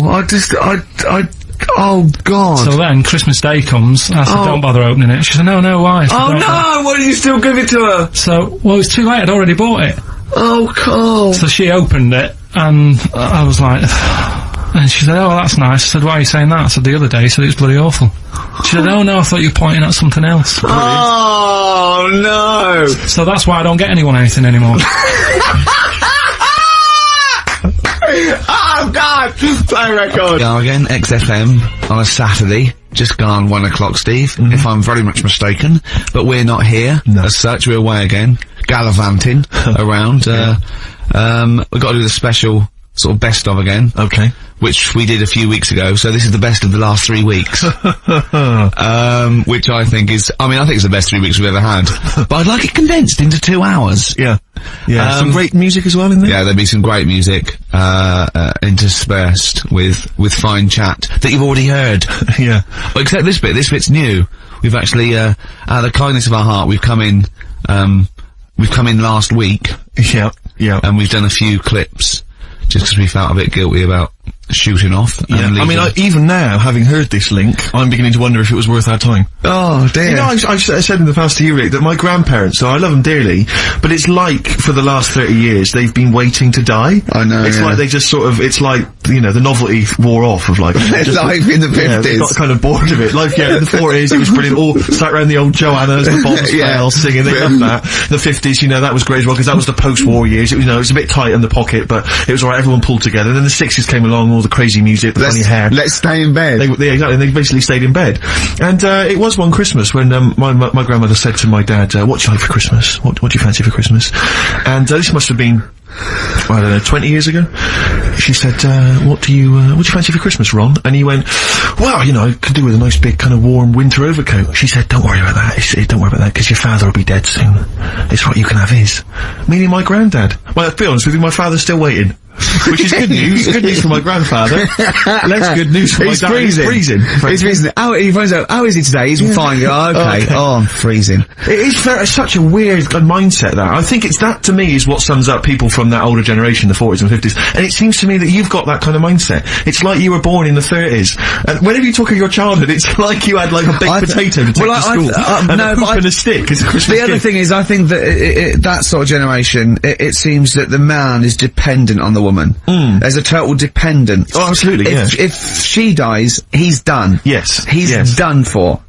oh, God. So then, Christmas Day comes, and I said, don't bother opening it. She said, no, why? I said, Oh, no, why did you still give it to her? So, well, it's too late, I'd already bought it. Oh, Carl. So she opened it, and I was like... And she said, oh, that's nice. I said, why are you saying that? I said, the other day, you said it was bloody awful. She said, oh, no, I thought you were pointing at something else. Oh, no. So that's why I don't get anyone anything anymore. Oh, God. Play record. Yeah, again, XFM on a Saturday. Just gone 1 o'clock, Steve, if I'm very much mistaken. But we're not here. No. As such, we're away again. Gallivanting around. We've got to do the special... sort of best of again. Okay. Which we did a few weeks ago, so this is the best of the last 3 weeks. Which I think is, I think it's the best 3 weeks we've ever had. But I'd like it condensed into 2 hours. Yeah. Yeah. Some great music as well in there? Yeah, there'll be some great music, interspersed with fine chat that you've already heard. Yeah. Well, except this bit's new. We've actually, out of the kindness of our heart, we've come in last week. Yeah. Yeah. And we've done a few clips. Just because we felt a bit guilty about shooting off. Yeah, even now, having heard this link, I'm beginning to wonder if it was worth our time. Oh, dear. You know, I've said in the past to you, Rick, that my grandparents, so I love them dearly, but it's like, for the last 30 years, they've been waiting to die. I know, It's like they just sort of, it's like, you know, the novelty wore off of like... Life in the 50s. Yeah, they got kind of bored of it. Life, in the 40s, it was brilliant. All sat around the old Joannas, the bombs all singing, they loved that. The 50s, you know, that was great as well, because that was the post-war years. It was, you know, it was a bit tight in the pocket, but it was alright, everyone pulled together. And then the 60s came along, all the crazy music, the funny hair. Let's stay in bed. Exactly, they basically stayed in bed. And, it was one Christmas when, my grandmother said to my dad, what do you like for Christmas? What do you fancy for Christmas? And, this must have been, I don't know, 20 years ago. She said, what do you fancy for Christmas, Ron? And he went, well, you know, I could do with a nice big kind of warm winter overcoat. She said, don't worry about that. Don't worry about that, because your father will be dead soon. It's right, you can have his. Meaning my granddad. Well, to be honest with you, my father's still waiting. which is good news. Good news for my grandfather. Less good news for my dad. He's freezing. He's freezing. He finds out, how is he today? He's fine. Oh, okay. Oh, I'm freezing. It is such a weird mindset, that. I think it's that, to me, is what sums up people from that older generation, the 40s and 50s. And it seems to me that you've got that kind of mindset. It's like you were born in the 30s. And whenever you talk of your childhood, it's like you had, like, a baked potato to take to school. And a poop and a stick as a Christmas The other thing is, I think that that sort of generation, it seems that the man is dependent on the woman. There's a total dependence. Oh, absolutely, If she dies, he's done. Yes. He's done for.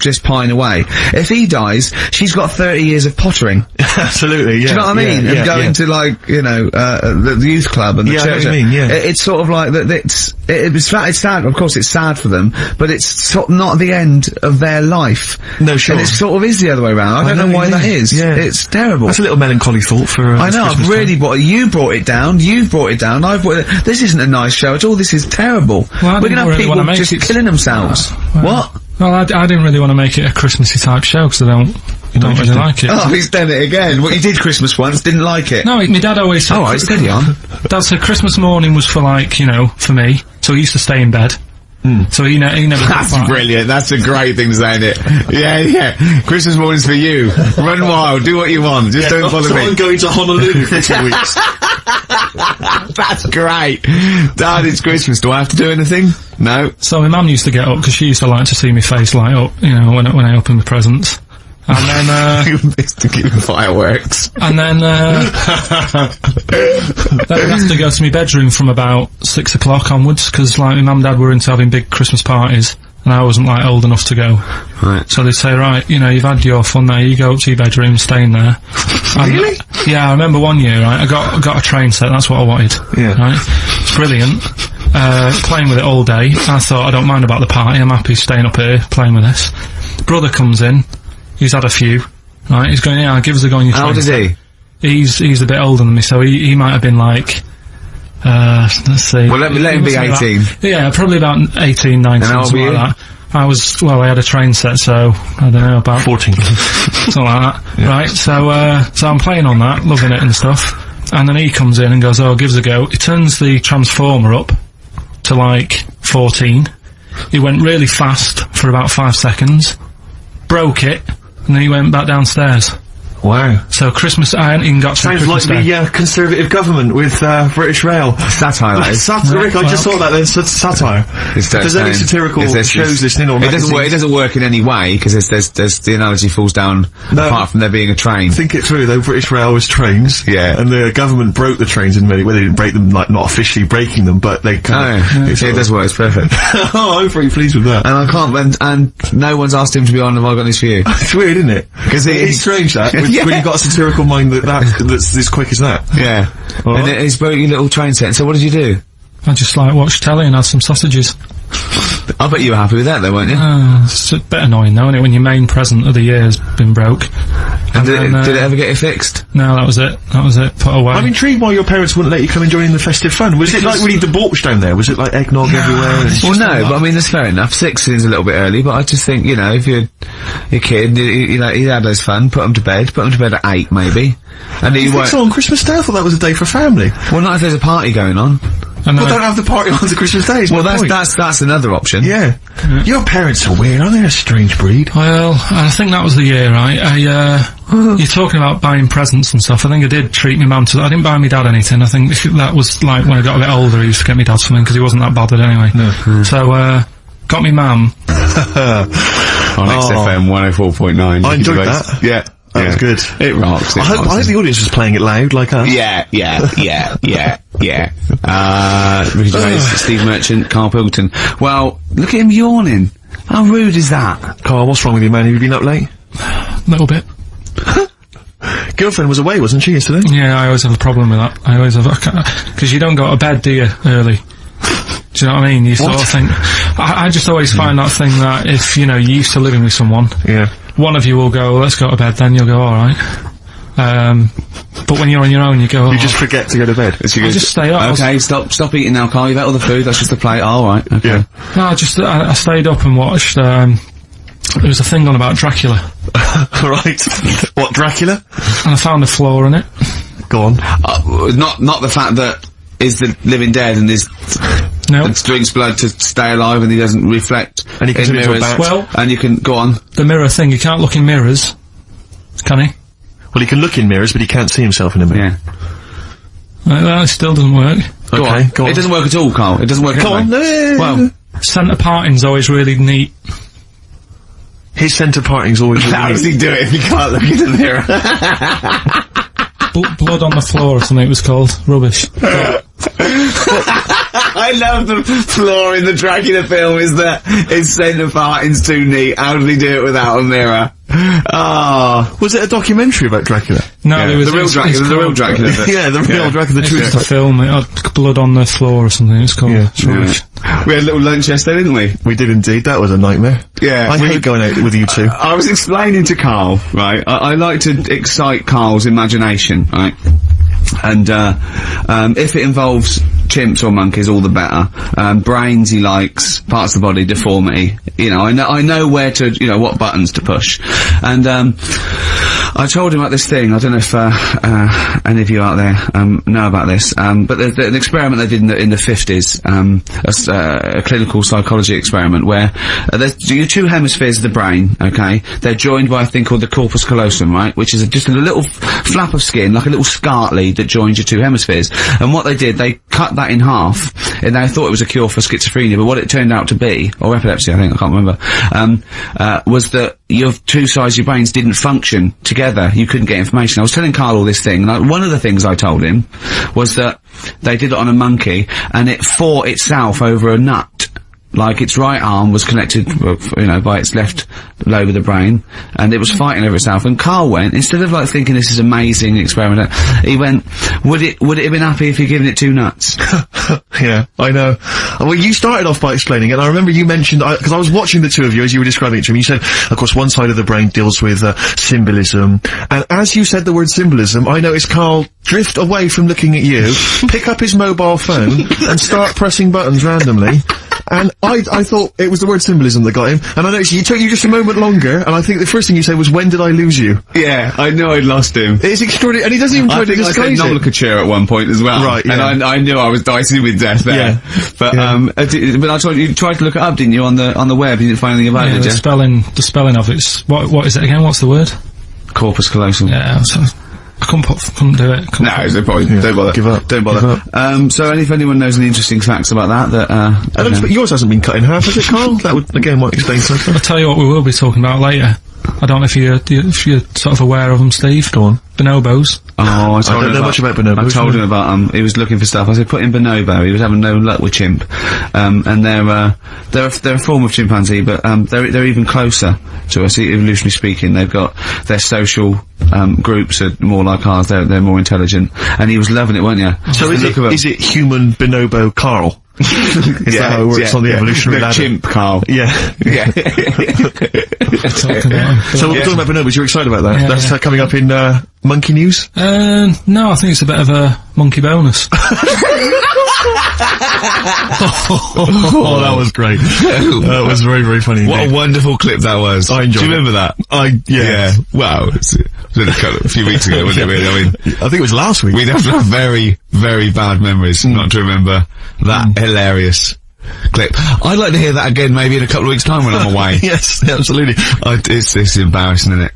Just pine away. If he dies, she's got 30 years of pottering. Absolutely, yeah. Do you know what I mean? And going to, like, you know, the youth club and the church. I know what you mean, It's sort of like that. It's sad. Of course, it's sad for them, but it's sort of not the end of their life. No, sure. And it sort of is the other way around. I don't know why that is. Yeah. It's terrible. That's a little melancholy thought for. I know. I've really you brought it down. You've brought it down. This isn't a nice show at all. This is terrible. Well, we're gonna have people just killing themselves. What? Well, I didn't really want to make it a Christmassy type show because I don't really like it. Oh, he's done it again. Well, he did Christmas once, didn't like it. No, my dad always said... Alright, steady on. Dad said Christmas morning was for, like, you know, for me. So he used to stay in bed. So he never... That's brilliant. That's a great thing to say, isn't it? Yeah. Christmas morning's for you. Run wild. Do what you want. Just don't bother me. I'm going to Honolulu for 2 weeks. That's great. Dad, it's Christmas. Do I have to do anything? No. So my mum used to get up because she used to like to see my face light up, you know, when I opened the presents. And then, used to give fireworks. And then, then I'd have to go to my bedroom from about 6 o'clock onwards, because, like, my mum and dad were into having big Christmas parties, and I wasn't, like, old enough to go. Right. So they'd say, right, you know, you've had your fun now, you go up to your bedroom, stay in there. Really? Yeah, I remember one year, right, I got a train set, that's what I wanted. Yeah. Right? It's brilliant. Playing with it all day. I thought, I don't mind about the party, I'm happy staying up here, playing with this. Brother comes in. He's had a few, right? He's going, yeah, give us a go on your train. How old is he? He's a bit older than me, so he might have been like, let's see. Well, let him be 18. Yeah, probably about 18, 19, something like that. I had a train set, so, I don't know, about 14. Something like that. Yeah. Right, so I'm playing on that, loving it and stuff. And then he comes in and goes, oh, give us a go. He turns the transformer up to like 14. He went really fast for about 5 seconds, broke it, and then he went back downstairs. Wow. So Christmas, I hadn't even got to Sounds Christmas like Day. the Conservative government with British Rail. Satire, that is. Rick, I just saw that there's satire. If there's any satirical shows listening or magazines. It doesn't work in any way, because there's the analogy falls down apart from there being a train. Think it through though, British Rail was trains. Yeah. And the government broke the trains in many ways. They didn't break them, like, not officially breaking them, but they kind of... it does work, it's perfect. Oh, I'm pretty pleased with that. And I can't, and no one's asked him to be on Have I Got News For You. It's weird, isn't it? Because it's strange that, when you've got a satirical mind that's as quick as that. Yeah. And it's broke your little train set. So what did you do? I just like watched telly and had some sausages. I bet you were happy with that though, weren't you? It's a bit annoying though, isn't it, when your main present of the year has been broke. And did it ever get it fixed? No, that was it. Put away. I'm intrigued why your parents wouldn't let you come and join in the festive fun. Was it like really debauched down there? Was it like eggnog everywhere? Well, no, but I mean, that's fair enough. 6 seems a little bit early, but I just think, you know, if you're a kid, you know, he had his fun, put him to bed at 8 maybe. And he went on Christmas Day? I thought that was a day for family. Well, not if there's a party going on. Well, don't have the party on to Christmas Day. Well, that's another option. Yeah. Your parents are weird, aren't they? A strange breed. Well, I think that was the year, right? You're talking about buying presents and stuff. I think I did treat my mum to that. I didn't buy my dad anything. I think that was like when I got a bit older, he used to get me dad something because he wasn't that bothered anyway. No. So, got me mum. On XFM 104.9. I enjoyed that. Yeah. That was good. It rocks. I hope the audience was playing it loud, like us. Yeah. Ricky Gervais, Steve Merchant, Karl Pilkington. Well, look at him yawning. How rude is that? Karl, what's wrong with you, man? Have you been up late? A little bit. Girlfriend was away, wasn't she, yesterday? Yeah, I always have a problem with that. I always have, because you don't go to bed, do you, early? Do you know what I mean? You sort of think, I just always find that thing that if, you know, you're used to living with someone. Yeah. One of you will go, let's go to bed, then you'll go, alright. But when you're on your own, you go, you just forget to go to bed. I just stay up. Okay, stop eating now, Karl. You've ate all the food, that's just the plate. Alright, okay. Yeah. No, I stayed up and watched, there was a thing on about Dracula. Right. What, Dracula? And I found a flaw in it. Go on. Not the fact that is the living dead and is... No. And drinks blood to stay alive and he doesn't reflect. And he can turn into a bat. Well... And you can... Go on. The mirror thing, you can't look in mirrors. Can he? Well, he can look in mirrors, but he can't see himself in a mirror. Yeah. Well, it still doesn't work. Go on. It doesn't work at all, Carl. It doesn't work at all. Go on. Well... Centre parting's always really neat. His centre parting's always really How does he do it if he can't look in the mirror? Blood on the floor or something it was called. Rubbish. I love the flaw in the Dracula film is that his centre parting's too neat. How did he do it without a mirror? Ah. Was it a documentary about Dracula? No, Yeah, there was the real Dracula. The real Dracula. Yeah, the real Dracula, the It's true a film. It had blood on the floor or something. It's called. Yeah. It's rubbish. We had a little lunch yesterday, didn't we? We did indeed. That was a nightmare. Yeah. I hate going out with you two. I was explaining to Carl, right, I like to excite Carl's imagination, right? And, if it involves chimps or monkeys, all the better. Brains he likes, parts of the body, deformity. You know, I know where to, you know, what buttons to push. And, I told him about this thing. I don't know if, any of you out there, know about this. But there's an experiment they did in the 50s, a clinical psychology experiment where, there's two hemispheres of the brain, okay? They're joined by a thing called the corpus callosum, right? Which is just a little flap of skin, like a little scarlet lead that joins your two hemispheres. And what they did, they cut that in half, and they thought it was a cure for schizophrenia, but what it turned out to be, or epilepsy, I think, I can't remember, was that your two sides of your brains didn't function together. You couldn't get information. I was telling Carl all this thing, and one of the things I told him was that they did it on a monkey, and it fought itself over a nut. Like its right arm was connected, you know, by its left lobe of the brain, and it was fighting over itself. And Carl went, instead of like thinking this is amazing experiment, he went, would it have been happy if you'd given it two nuts? Yeah, I know. Well, you started off by explaining it, and I remember you mentioned, because I was watching the two of you as you were describing it to me, you said, of course, one side of the brain deals with symbolism, and as you said the word symbolism, I noticed Carl drift away from looking at you, pick up his mobile phone, and start pressing buttons randomly. And I thought it was the word symbolism that got him, and I noticed it took you just a moment longer, and I think the first thing you said was, when did I lose you? Yeah, I knew I'd lost him. It's extraordinary, and he doesn't even try to disguise it. I think I said nomenclature at one point as well. Right, yeah. And I knew I was dicey with death there. Yeah. But, but I told you tried to look it up, didn't you, on the web? You didn't find anything about it, did you? The spelling of it's, what is it again? What's the word? Corpus callosum. Yeah, I couldn't do it. No, there's no point. Yeah. Don't bother. Give up. Don't bother. Give up. So if anyone knows any interesting facts about that, yours hasn't been cut in half, has it, Carl? That would, again, might explain something. I'll tell you what we will be talking about later. I don't know if you're sort of aware of them, Steve. Go on. Bonobos. Oh, I don't know much about bonobos. I told him about he was looking for stuff. I said put in bonobo. He was having no luck with chimp. And they're a form of chimpanzee, but they're even closer to us, evolutionarily speaking. They've got their social groups are more like ours. They're more intelligent. And he was loving it, weren't you? So is it human bonobo Carl? Is that how it works on the evolutionary ladder? Chimp Carl. Yeah. Yeah. So we're talking about bonobos. You're excited about that? Yeah, That's coming up in monkey news. No, I think it's a bit of a monkey bonus. Oh, that was great. That was very, very funny. What a wonderful clip that was. I enjoyed it. Do you remember that? Yeah. Wow. It was a few weeks ago, wasn't it, really? I mean, I think it was last week. We'd have to have very, very bad memories not to remember that hilarious clip. I'd like to hear that again maybe in a couple of weeks' time when I'm away. Yes, absolutely. It's embarrassing, isn't it?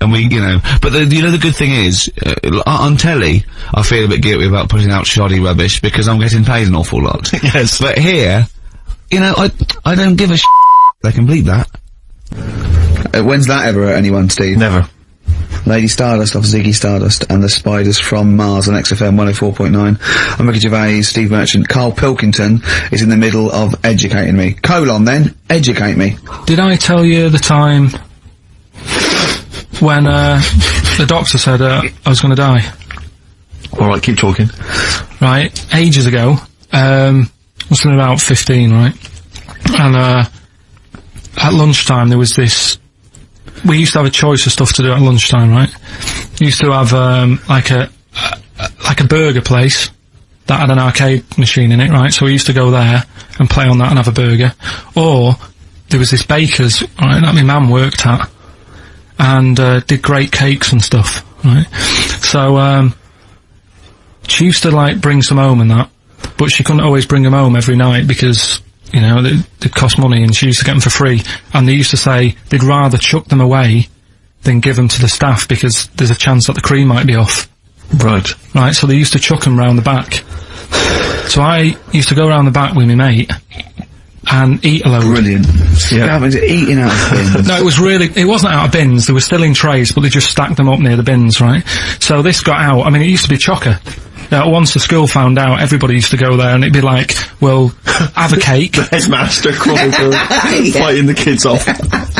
And we, but the good thing is, on telly, I feel a bit guilty about putting out shoddy rubbish because I'm getting paid an awful lot. Yes. But here, I don't give a they can bleep that. When's that ever hurt anyone, Steve? Never. Lady Stardust off Ziggy Stardust and the Spiders from Mars on XFM 104.9. I'm Ricky Gervais, Steve Merchant. Karl Pilkington is in the middle of educating me. Then, educate me. Did I tell you the time when the doctor said I was going to die? Alright, keep talking. Right, ages ago, must have been about 15, right? And at lunchtime there was this. We used to have a choice of stuff to do at lunchtime, right? We used to have like a burger place that had an arcade machine in it, right? So we used to go there and play on that and have a burger. Or there was this baker's, right, that my mum worked at, and did great cakes and stuff, right? So she used to, like, bring some home and that, but she couldn't always bring them home every night because, you know, they cost money, and she used to get them for free. And they used to say they'd rather chuck them away than give them to the staff because there's a chance that the cream might be off. Right. Right, so they used to chuck them round the back. So I used to go round the back with my mate and eat a load. Brilliant. Yeah. Eating out of bins. No, it wasn't out of bins, they were still in trays, but they just stacked them up near the bins, right? So this got out, I mean, it used to be chocker. Once the school found out, everybody used to go there, and it'd be like, well, have a cake. The headmaster fighting the kids off.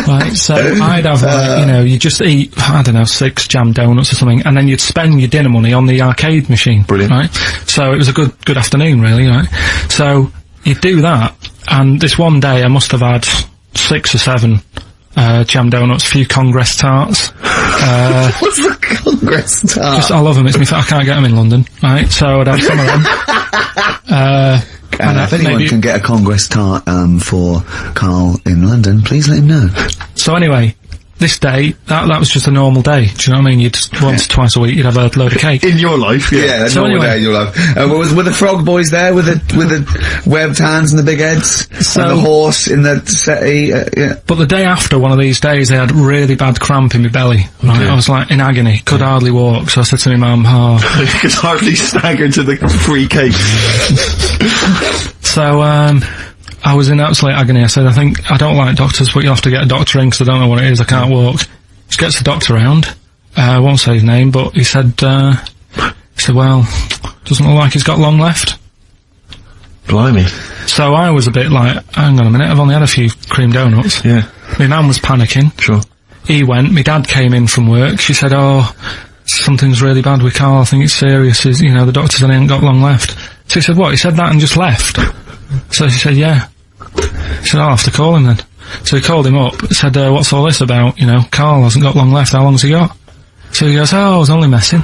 Right, so I'd have, like, you know, you just eat, I don't know, 6 jam donuts or something, and then you'd spend your dinner money on the arcade machine. Brilliant. Right? So it was a good afternoon, really, right? So you'd do that, and this one day I must have had 6 or 7 jam donuts, a few Congress tarts. What's the Congress tart? I love them, I can't get them in London, right? So I'd have some of them. If anyone can get a Congress tart for Karl in London, please let him know. So anyway, this day, that was just a normal day. Do you know what I mean? You'd once, twice a week, you'd have a load of cake. In your life, yeah. Yeah, a normal day in your life. Were the frog boys there with the webbed hands and the big heads? And the horse in the settee? Yeah. But the day after one of these days, I had really bad cramp in my belly. Right? Okay. I was like in agony, could hardly walk. So I said to my mum, you could hardly stagger to the free cake. So, I was in absolute agony. I said, I don't like doctors, but you'll have to get a doctor in because I don't know what it is. I can't walk. Just gets the doctor round. I won't say his name, but he said, well, doesn't look like he's got long left. Blimey. So I was a bit like, hang on a minute, I've only had a few cream donuts. Yeah. My mum was panicking. Sure. He went, my dad came in from work. She said, something's really bad with Karl. I think it's serious. The doctor said he ain't got long left. So he said, what? He said that and just left? So she said, yeah. He said, I'll have to call him then. So he called him up, said, what's all this about? Karl hasn't got long left, how long's he got? So he goes, I was only messing.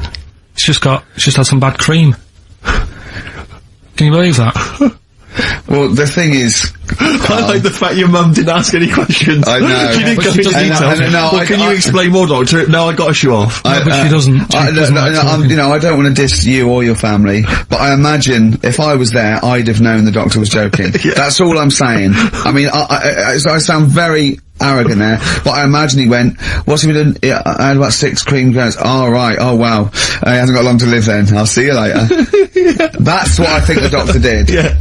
It's just had some bad cream. Can you believe that? Well, the thing is... I like the fact your mum didn't ask any questions. I know. She didn't go into details. Can you explain more, doctor? No, I got a shoe off. But she doesn't. I don't want to diss you or your family, but I imagine if I was there, I'd have known the doctor was joking. Yeah. That's all I'm saying. I mean, I sound very arrogant there, but I imagine he went, what's he been doing? Yeah, I had about 6 cream donuts. Oh, right. Oh, wow. He hasn't got long to live then. I'll see you later. Yeah. That's what I think the doctor did. Yeah.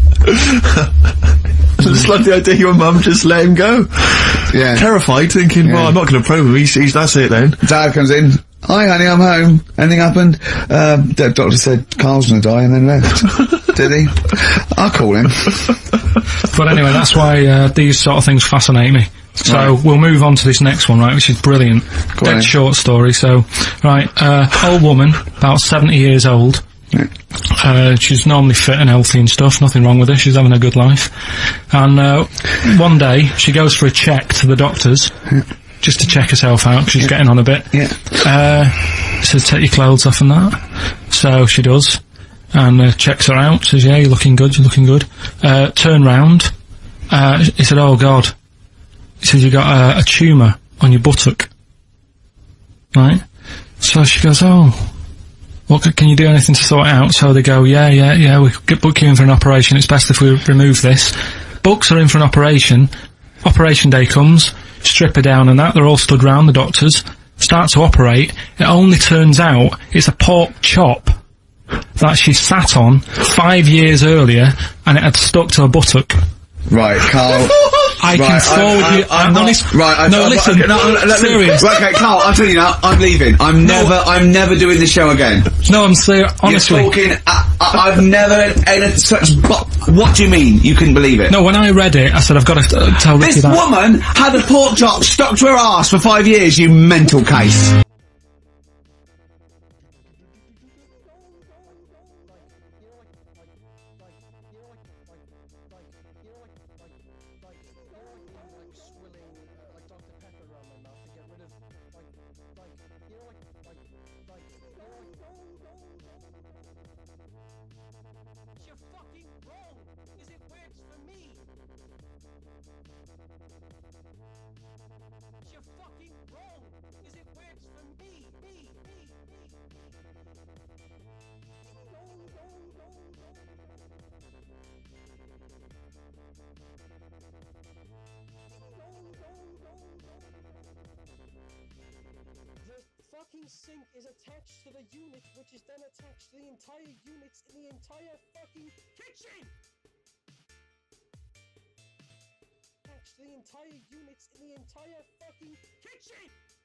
I just love the idea your mum just let him go. Yeah. Terrified, thinking, well, I'm not going to probe him, that's it then. Dad comes in, hi honey, I'm home. Anything happened? The doctor said Karl's going to die and then left. Did he? I'll call him. But anyway, that's why these sort of things fascinate me. So we'll move on to this next one, right, which is brilliant. Dead short story. So, right, old woman, about 70 years old. Yeah. She's normally fit and healthy and stuff, nothing wrong with her, she's having a good life. And one day, she goes for a check to the doctors, just to check herself out, because she's getting on a bit. Yeah. Says, take your clothes off and that. So she does, and checks her out, says, yeah, you're looking good, turn round. He said, oh God. He said, you got a tumour on your buttock. Right? So she goes, oh. Well, can you do anything to sort it out? So they go, yeah, we could book you in for an operation, it's best if we remove this. Books are in for an operation, operation day comes, strip her down and that, they're all stood round, the doctors, start to operate, it only turns out it's a pork chop that she sat on 5 years earlier, and it had stuck to her buttock. Right, Karl. I can forward you. I'm honest. Right. No, listen. Serious. Right, okay, Karl. I'll tell you now. I'm leaving. I'm never doing this show again. No, I'm serious. Honestly. You're talking. I've never such. What do you mean? You couldn't believe it? No, when I read it, I said I've got to tell Ricky that. This woman had a pork chop stuck to her arse for 5 years. You mental case. kitchen sink is attached to the unit, which is then attached to the entire units in the entire fucking kitchen! Attached to the entire units in the entire fucking kitchen!